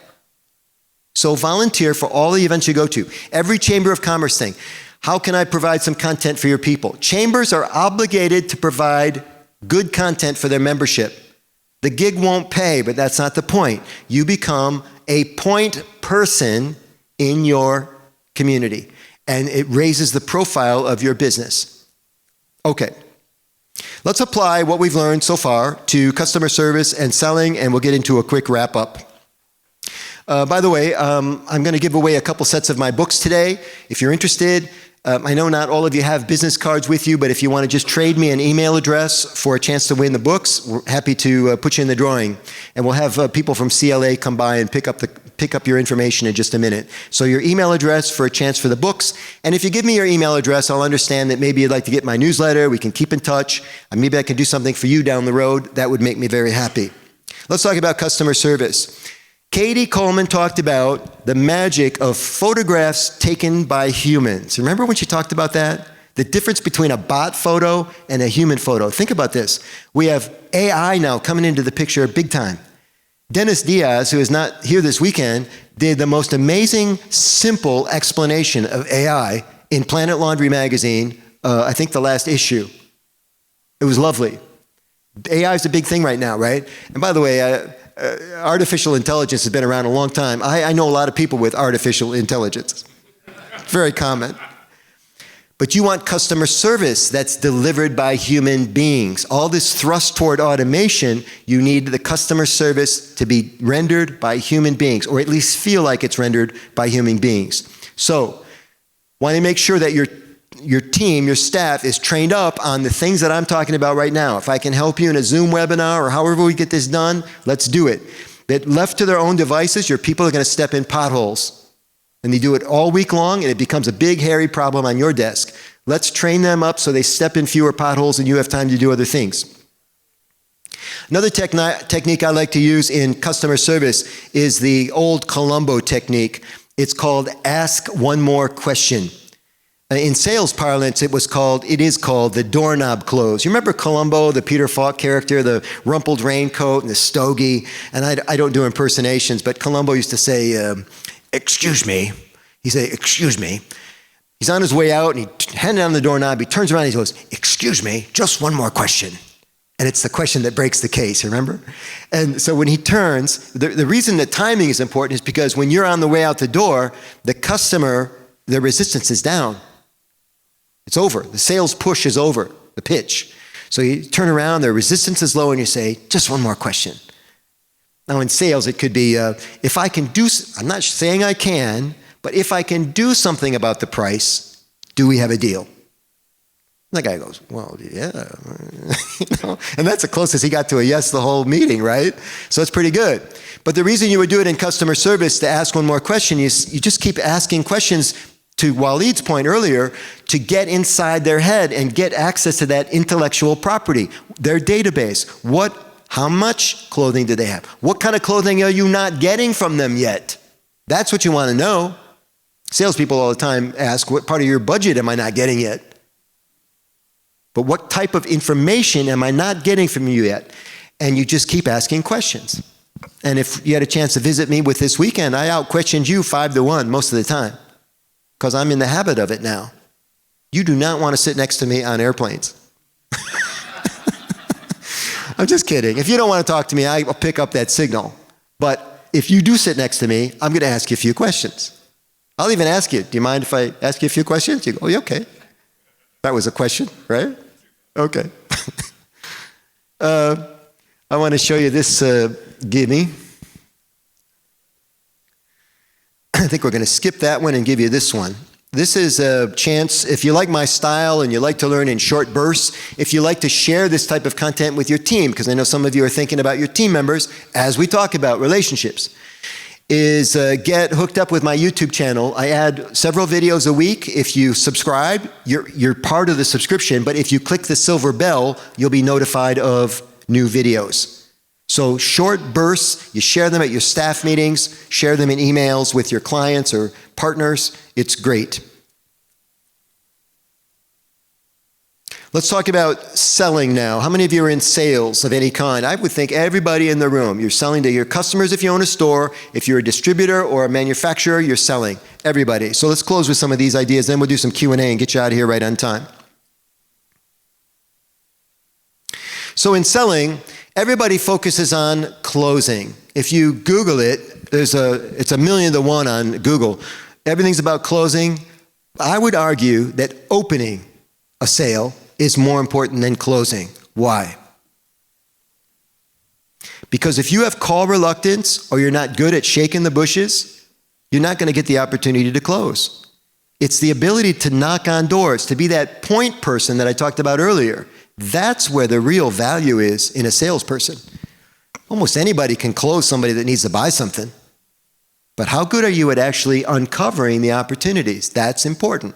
So volunteer for all the events you go to. Every Chamber of Commerce thing. How can I provide some content for your people? Chambers are obligated to provide good content for their membership. The gig won't pay, but that's not the point. You become a point person in your community, and it raises the profile of your business. Okay. Let's apply what we've learned so far to customer service and selling, and we'll get into a quick wrap up. By the way, I'm going to give away a couple sets of my books today. If you're interested, I know not all of you have business cards with you, but if you want to just trade me an email address for a chance to win the books, we're happy to put you in the drawing. And we'll have people from CLA come by and pick up your information in just a minute. So your email address for a chance for the books. And if you give me your email address, I'll understand that maybe you'd like to get my newsletter. We can keep in touch. And maybe I can do something for you down the road. That would make me very happy. Let's talk about customer service. Cady Coleman talked about the magic of photographs taken by humans. Remember when she talked about that? The difference between a bot photo and a human photo. Think about this. We have AI now coming into the picture big time. Dennis Diaz, who is not here this weekend, did the most amazing, simple explanation of AI in Planet Laundry magazine, I think the last issue. It was lovely. AI is a big thing right now, right? And by the way, artificial intelligence has been around a long time. I know a lot of people with artificial intelligence. It's very common. But you want customer service that's delivered by human beings. All this thrust toward automation, you need the customer service to be rendered by human beings, or at least feel like it's rendered by human beings. So, want to make sure that your team, your staff is trained up on the things that I'm talking about right now. If I can help you in a Zoom webinar or however we get this done, let's do it. That left to their own devices, your people are going to step in potholes. And they do it all week long, and it becomes a big, hairy problem on your desk. Let's train them up so they step in fewer potholes and you have time to do other things. Another technique I like to use in customer service is the old Colombo technique. It's called ask one more question. In sales parlance, it is called the doorknob close. You remember Colombo, the Peter Falk character, the rumpled raincoat and the stogie? And I don't do impersonations, but Colombo used to say, excuse me. He'd say, excuse me. He's on his way out and he handed on the doorknob. He turns around and he goes, excuse me, just one more question. And it's the question that breaks the case, remember? And so when he turns, the reason that timing is important is because when you're on the way out the door, the customer, their resistance is down. It's over. The sales push is over, the pitch. So you turn around, their resistance is low, and you say, just one more question. Now in sales, it could be, if I can do, I'm not saying I can, but if I can do something about the price, do we have a deal? And the guy goes, well, yeah. And that's the closest he got to a yes the whole meeting, right? So it's pretty good. But the reason you would do it in customer service to ask one more question is you just keep asking questions to Waleed's point earlier, to get inside their head and get access to that intellectual property, their database. How much clothing do they have? What kind of clothing are you not getting from them yet? That's what you want to know. Salespeople all the time ask, what part of your budget am I not getting yet? But what type of information am I not getting from you yet? And you just keep asking questions. And if you had a chance to visit me with this weekend, I out-questioned you 5-1 most of the time. Because I'm in the habit of it now. You do not want to sit next to me on airplanes. I'm just kidding. If you don't want to talk to me, I'll pick up that signal. But if you do sit next to me, I'm going to ask you a few questions. I'll even ask you, do you mind if I ask you a few questions? You go, oh, yeah, okay. That was a question, right? Okay. I want to show you this gimme. I think we're going to skip that one and give you this one. This is a chance, if you like my style and you like to learn in short bursts, if you like to share this type of content with your team, because I know some of you are thinking about your team members as we talk about relationships, is get hooked up with my YouTube channel. I add several videos a week. If you subscribe, you're part of the subscription, but if you click the silver bell, you'll be notified of new videos. So short bursts, you share them at your staff meetings, share them in emails with your clients or partners. It's great. Let's talk about selling now. How many of you are in sales of any kind? I would think everybody in the room. You're selling to your customers if you own a store. If you're a distributor or a manufacturer, you're selling. Everybody. So let's close with some of these ideas, then we'll do some Q&A and get you out of here right on time. So in selling, everybody focuses on closing. If you Google it, it's a million to one on Google. Everything's about closing. I would argue that opening a sale is more important than closing. Why? Because if you have call reluctance or you're not good at shaking the bushes, you're not going to get the opportunity to close. It's the ability to knock on doors, to be that point person that I talked about earlier. That's where the real value is in a salesperson. Almost anybody can close somebody that needs to buy something. But how good are you at actually uncovering the opportunities? That's important.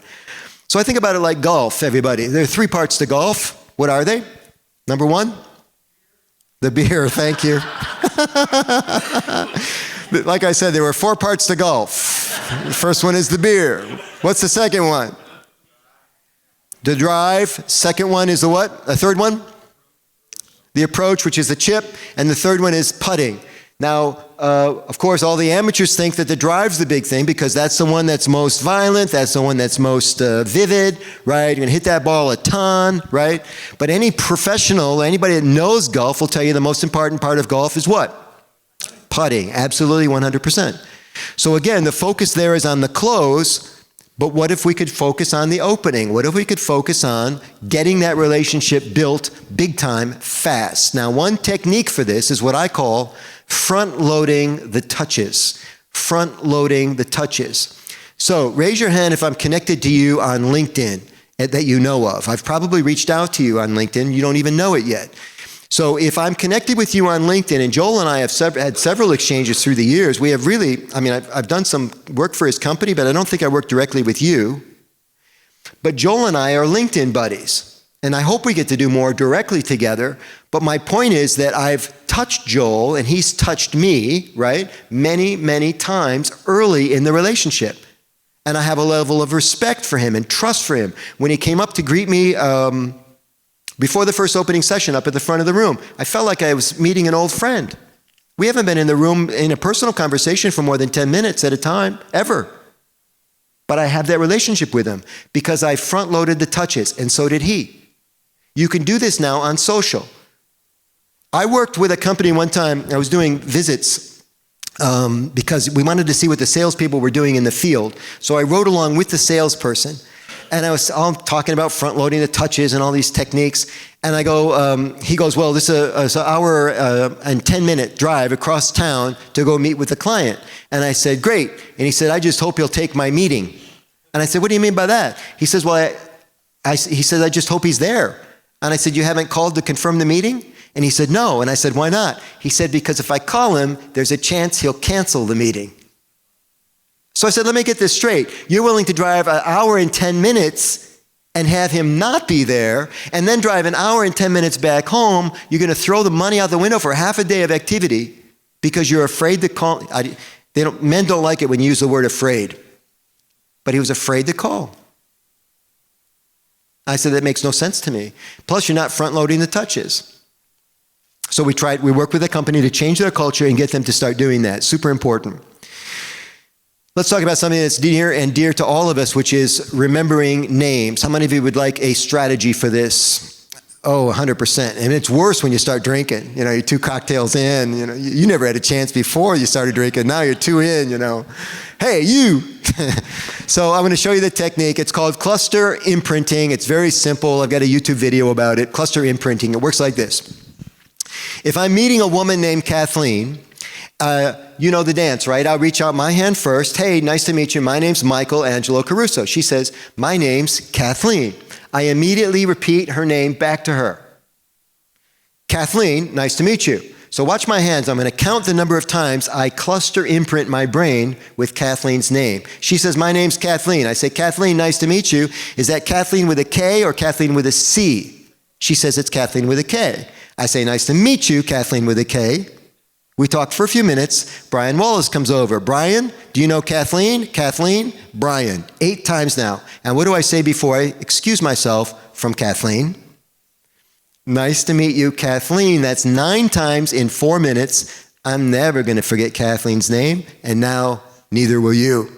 So I think about it like golf, everybody. There are 3 parts to golf. What are they? Number 1, the beer. Thank you. Like I said, there were 4 parts to golf. The first one is the beer. What's the second one? The drive. Second one is the what? The third one? The approach, which is the chip. And the third one is putting. Now, of course, all the amateurs think that the drive's the big thing because that's the one that's most violent, that's the one that's most vivid, right? You're going to hit that ball a ton, right? But any professional, anybody that knows golf will tell you the most important part of golf is what? Putting, absolutely 100%. So again, the focus there is on the close, but what if we could focus on the opening? What if we could focus on getting that relationship built big time fast? Now, one technique for this is what I call front-loading the touches. Front-loading the touches. So raise your hand if I'm connected to you on LinkedIn that you know of. I've probably reached out to you on LinkedIn. You don't even know it yet. So if I'm connected with you on LinkedIn, and Joel and I have had several exchanges through the years, we have really, I've done some work for his company, but I don't think I work directly with you. But Joel and I are LinkedIn buddies. And I hope we get to do more directly together. But my point is that I've touched Joel and he's touched me, right, many, many times early in the relationship. And I have a level of respect for him and trust for him. When he came up to greet me before the first opening session up at the front of the room, I felt like I was meeting an old friend. We haven't been in the room in a personal conversation for more than 10 minutes at a time, ever. But I have that relationship with him because I front-loaded the touches, and so did he. You can do this now on social. I worked with a company one time. I was doing visits because we wanted to see what the salespeople were doing in the field. So I rode along with the salesperson, and I was all talking about front-loading the touches and all these techniques. And I go, he goes, well, this is an hour and 10-minute drive across town to go meet with the client. And I said, great. And he said, I just hope you'll take my meeting. And I said, what do you mean by that? He says, well, he said, I just hope he's there. And I said, you haven't called to confirm the meeting? And he said, no. And I said, why not? He said, because if I call him, there's a chance he'll cancel the meeting. So I said, let me get this straight. You're willing to drive an hour and 10 minutes and have him not be there, and then drive an hour and 10 minutes back home. You're going to throw the money out the window for half a day of activity because you're afraid to call. Men don't like it when you use the word afraid. But he was afraid to call. I said, that makes no sense to me. Plus, you're not front-loading the touches. So we worked with a company to change their culture and get them to start doing that. Super important. Let's talk about something that's near and dear to all of us, which is remembering names. How many of you would like a strategy for this? Oh, 100%. And it's worse when you start drinking. You know, you're 2 cocktails in. You know, you never had a chance before you started drinking. Now you're 2 in, you know. Hey, you. So I'm going to show you the technique. It's called cluster imprinting. It's very simple. I've got a YouTube video about it. Cluster imprinting. It works like this. If I'm meeting a woman named Kathleen, you know the dance, right? I'll reach out my hand first. Hey, nice to meet you. My name's Michael Angelo Caruso. She says, my name's Kathleen. I immediately repeat her name back to her. Kathleen, nice to meet you. So watch my hands. I'm going to count the number of times I cluster imprint my brain with Kathleen's name. She says, my name's Kathleen. I say, Kathleen, nice to meet you. Is that Kathleen with a K or Kathleen with a C? She says, it's Kathleen with a K. I say, nice to meet you, Kathleen with a K. We talk for a few minutes. Brian Wallace comes over. Brian, do you know Kathleen? Kathleen, Brian. 8 times now. And what do I say before I excuse myself from Kathleen? Nice to meet you, Kathleen. That's 9 times in 4 minutes. I'm never going to forget Kathleen's name, and now neither will you.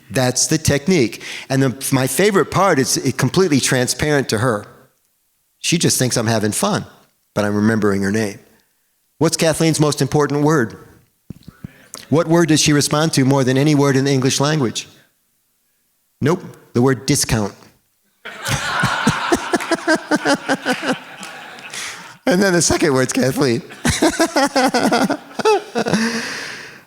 That's the technique. And my favorite part is it's completely transparent to her. She just thinks I'm having fun, but I'm remembering her name. What's Kathleen's most important word? What word does she respond to more than any word in the English language? Nope, the word discount. And then the second word's Kathleen.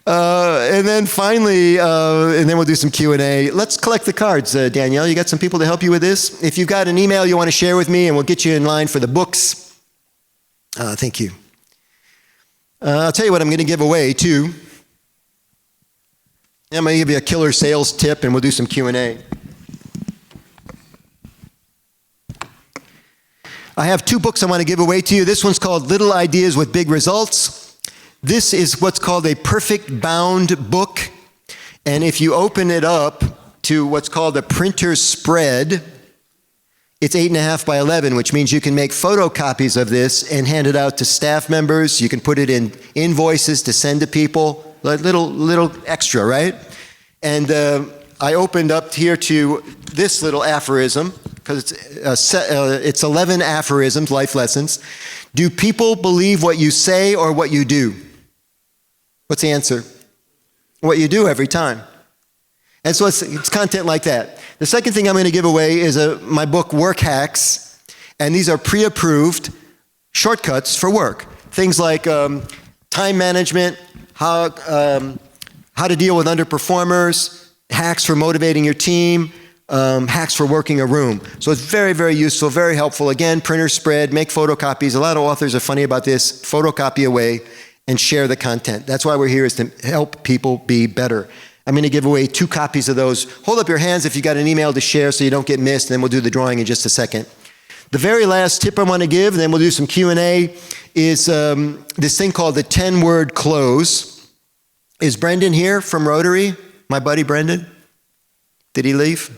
And then finally, and then we'll do some Q&A. Let's collect the cards, Danielle. You got some people to help you with this? If you've got an email you want to share with me, and we'll get you in line for the books. Thank you. I'll tell you what I'm going to give away, too. I'm going to give you a killer sales tip, and we'll do some Q&A. I have 2 books I want to give away to you. This one's called Little Ideas with Big Results. This is what's called a perfect bound book. And if you open it up to what's called a printer's spread, it's 8.5 by 11, which means you can make photocopies of this and hand it out to staff members. You can put it in invoices to send to people, like little extra, right? And I opened up here to this little aphorism, because it's 11 aphorisms, life lessons. Do people believe what you say or what you do? What's the answer? What you do every time. And so it's content like that. The second thing I'm going to give away is my book, Work Hacks. And these are pre-approved shortcuts for work. Things like time management, how to deal with underperformers, hacks for motivating your team, hacks for working a room. So it's very, very useful, very helpful. Again, printer spread, make photocopies. A lot of authors are funny about this. Photocopy away and share the content. That's why we're here, is to help people be better. I'm going to give away 2 copies of those. Hold up your hands if you got an email to share so you don't get missed, and then we'll do the drawing in just a second. The very last tip I want to give, and then we'll do some Q&A, is this thing called the 10-word close. Is Brendan here from Rotary? My buddy Brendan? Did he leave?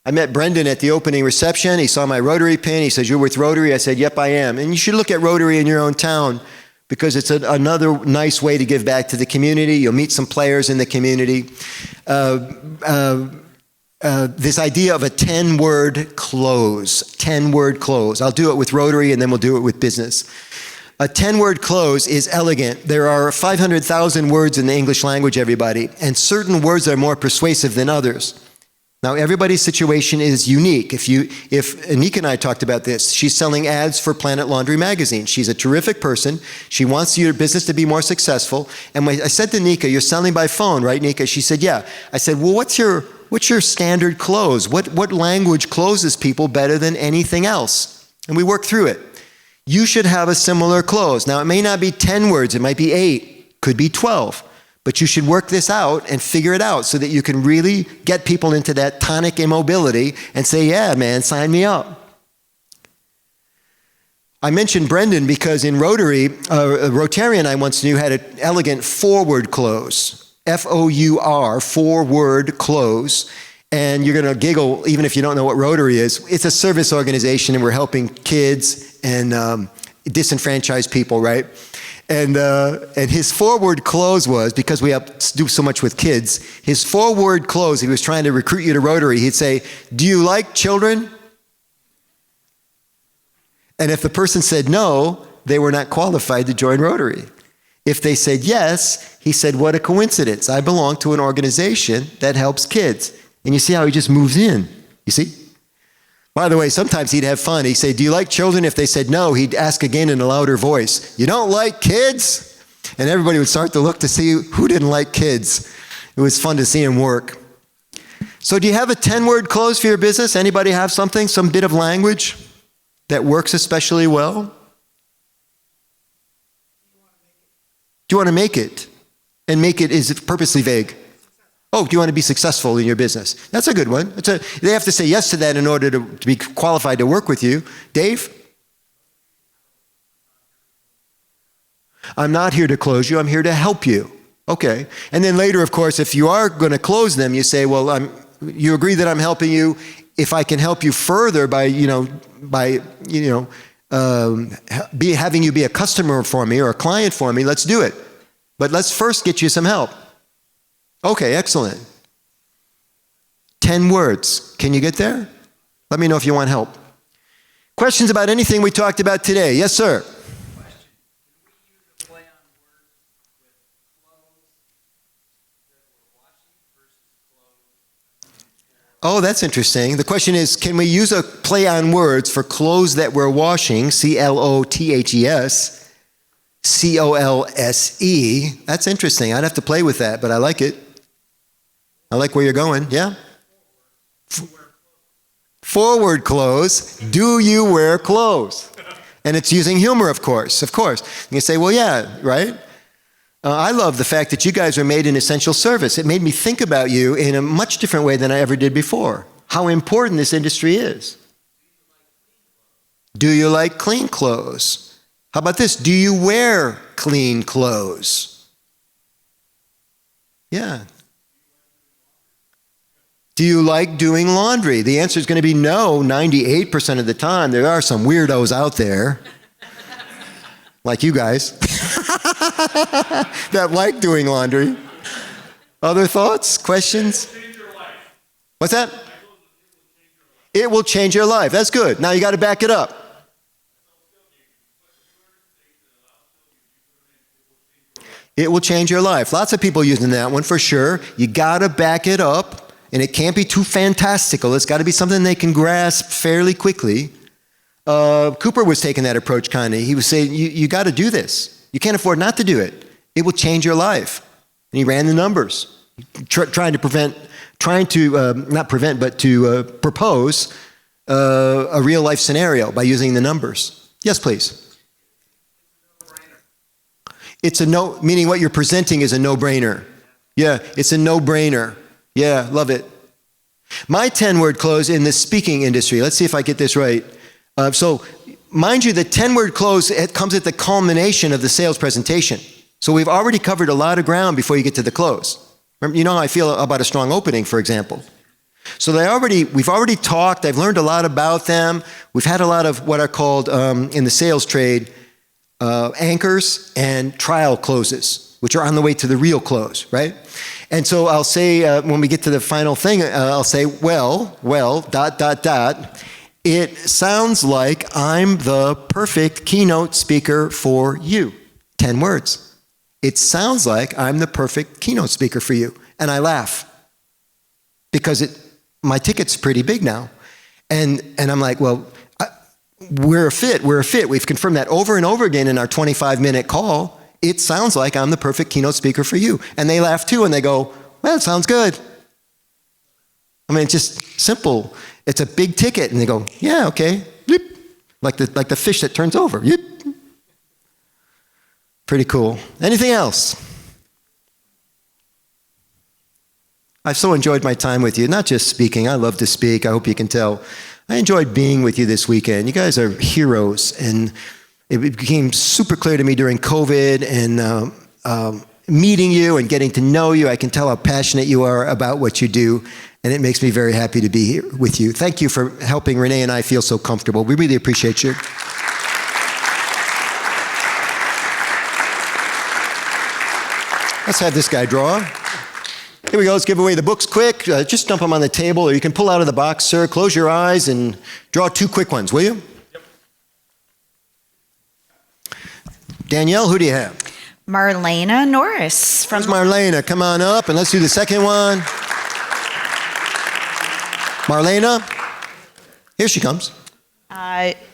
I met Brendan at the opening reception. He saw my Rotary pin. He says, "You're with Rotary?" I said, "Yep, I am." And you should look at Rotary in your own town, because it's another nice way to give back to the community. You'll meet some players in the community. This idea of a 10-word close, 10-word close. I'll do it with Rotary, and then we'll do it with business. A 10-word close is elegant. There are 500,000 words in the English language, everybody, and certain words are more persuasive than others. Now, everybody's situation is unique. If Anika and I talked about this, she's selling ads for Planet Laundry magazine. She's a terrific person. She wants your business to be more successful. And when I said to Nika, "You're selling by phone, right, Nika?" She said, "Yeah." I said, "Well, what's your standard close? What language closes people better than anything else?" And we worked through it. You should have a similar close. Now, it may not be 10 words. It might be 8, could be 12. But you should work this out and figure it out so that you can really get people into that tonic immobility and say, "Yeah, man, sign me up." I mentioned Brendan because in Rotary, a Rotarian I once knew had an elegant forward close. F-O-U-R, forward close. And you're going to giggle even if you don't know what Rotary is. It's a service organization, and we're helping kids and disenfranchised people, right? And his forward close was, because we have to do so much with kids, his forward close, he was trying to recruit you to Rotary. He'd say, "Do you like children?" And if the person said no, they were not qualified to join Rotary. If they said yes, he said, "What a coincidence. I belong to an organization that helps kids." And you see how he just moves in, you see? By the way, sometimes he'd have fun. He'd say, "Do you like children?" If they said no, he'd ask again in a louder voice, "You don't like kids?" And everybody would start to look to see who didn't like kids. It was fun to see him work. So do you have a 10-word close for your business? Anybody have something, some bit of language that works especially well? Do you want to make it? And make it is purposely vague. Oh, do you want to be successful in your business? That's a good one. They have to say yes to that in order to be qualified to work with you. Dave? "I'm not here to close you. I'm here to help you." Okay. And then later, of course, if you are going to close them, you say, "Well, you agree that I'm helping you. If I can help you further by having you be a customer for me or a client for me, let's do it. But let's first get you some help." Okay, excellent. 10 words. Can you get there? Let me know if you want help. Questions about anything we talked about today? Yes, sir. Oh, that's interesting. The question is, can we use a play on words for clothes that we're washing, C-L-O-T-H-E-S, C-O-L-S-E? That's interesting. I'd have to play with that, but I like it. I like where you're going, yeah? Forward clothes. Do you wear clothes? And it's using humor, of course, of course. You can say, well, yeah, right? I love the fact that you guys are made an essential service. It made me think about you in a much different way than I ever did before. How important this industry is. Do you like clean clothes? How about this? Do you wear clean clothes? Yeah. Do you like doing laundry? The answer is going to be no 98% of the time. There are some weirdos out there, like you guys, that like doing laundry. Other thoughts, questions? What's that? It will change your life. That's good. Now you got to back it up. It will change your life. Lots of people using that one for sure. You got to back it up, and it can't be too fantastical. It's got to be something they can grasp fairly quickly. Cooper was taking that approach kind of. He was saying, you got to do this. You can't afford not to do it. It will change your life. And he ran the numbers, trying to propose a real life scenario by using the numbers. Yes, please. It's a no, meaning what you're presenting is a no-brainer. Yeah, it's a no-brainer. Yeah, love it. My 10-word close in the speaking industry, let's see if I get this right. So, mind you, the 10-word close, it comes at the culmination of the sales presentation. So we've already covered a lot of ground before you get to the close. Remember, you know how I feel about a strong opening, for example. So we've already talked, I've learned a lot about them. We've had a lot of what are called, in the sales trade, anchors and trial closes, which are on the way to the real close, right? And so I'll say, when we get to the final thing, I'll say, well, it sounds like I'm the perfect keynote speaker for you. 10 words. It sounds like I'm the perfect keynote speaker for you. And I laugh because my ticket's pretty big now. And I'm like, well, we're a fit. We've confirmed that over and over again in our 25-minute call. It sounds like I'm the perfect keynote speaker for you. And they laugh too, and they go, well, it sounds good. I mean, it's just simple. It's a big ticket, and they go, yeah, okay. Yep. Like the fish that turns over. Yep. Pretty cool. Anything else? I've so enjoyed my time with you, not just speaking. I love to speak. I hope you can tell. I enjoyed being with you this weekend. You guys are heroes, and it became super clear to me during COVID and meeting you and getting to know you. I can tell how passionate you are about what you do, and it makes me very happy to be here with you. Thank you for helping Renee and I feel so comfortable. We really appreciate you. Let's have this guy draw. Here we go. Let's give away the books quick. Just dump them on the table, or you can pull out of the box, sir. Close your eyes and draw 2 quick ones, will you? Yep. Danielle, who do you have? Marlena Norris from. Where's Marlena? Come on up, and let's do the second one. Marlena, here she comes.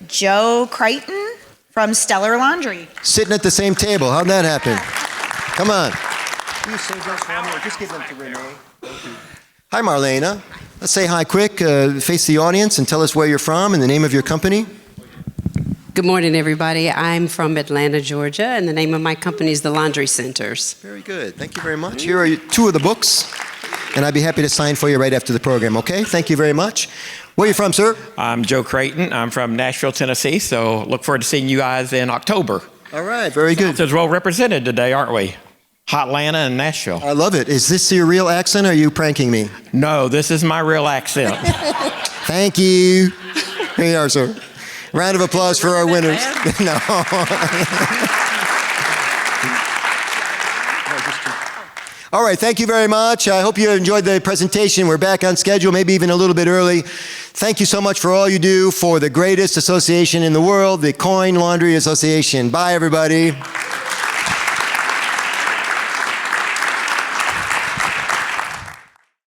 Joe Crichton from Stellar Laundry. Sitting at the same table. How'd that happen? Come on. Can you say those for me, or just give them to Renee? Hi, Marlena. Let's say hi quick. Face the audience and tell us where you're from and the name of your company. Good morning, everybody. I'm from Atlanta, Georgia, and the name of my company is the Laundry Centers. Very good. Thank you very much. Here are 2 of the books, and I'd be happy to sign for you right after the program, okay? Thank you very much. Where are you from, sir? I'm Joe Creighton. I'm from Nashville, Tennessee, so look forward to seeing you guys in October. All right, very good. It's well represented today, aren't we? Hot Atlanta and Nashville. I love it. Is this your real accent, or are you pranking me? No, this is my real accent. Thank you. Here you are, sir. Round of applause for our winners. No. All right, thank you very much. I hope you enjoyed the presentation. We're back on schedule, maybe even a little bit early. Thank you so much for all you do for the greatest association in the world, the Coin Laundry Association. Bye, everybody.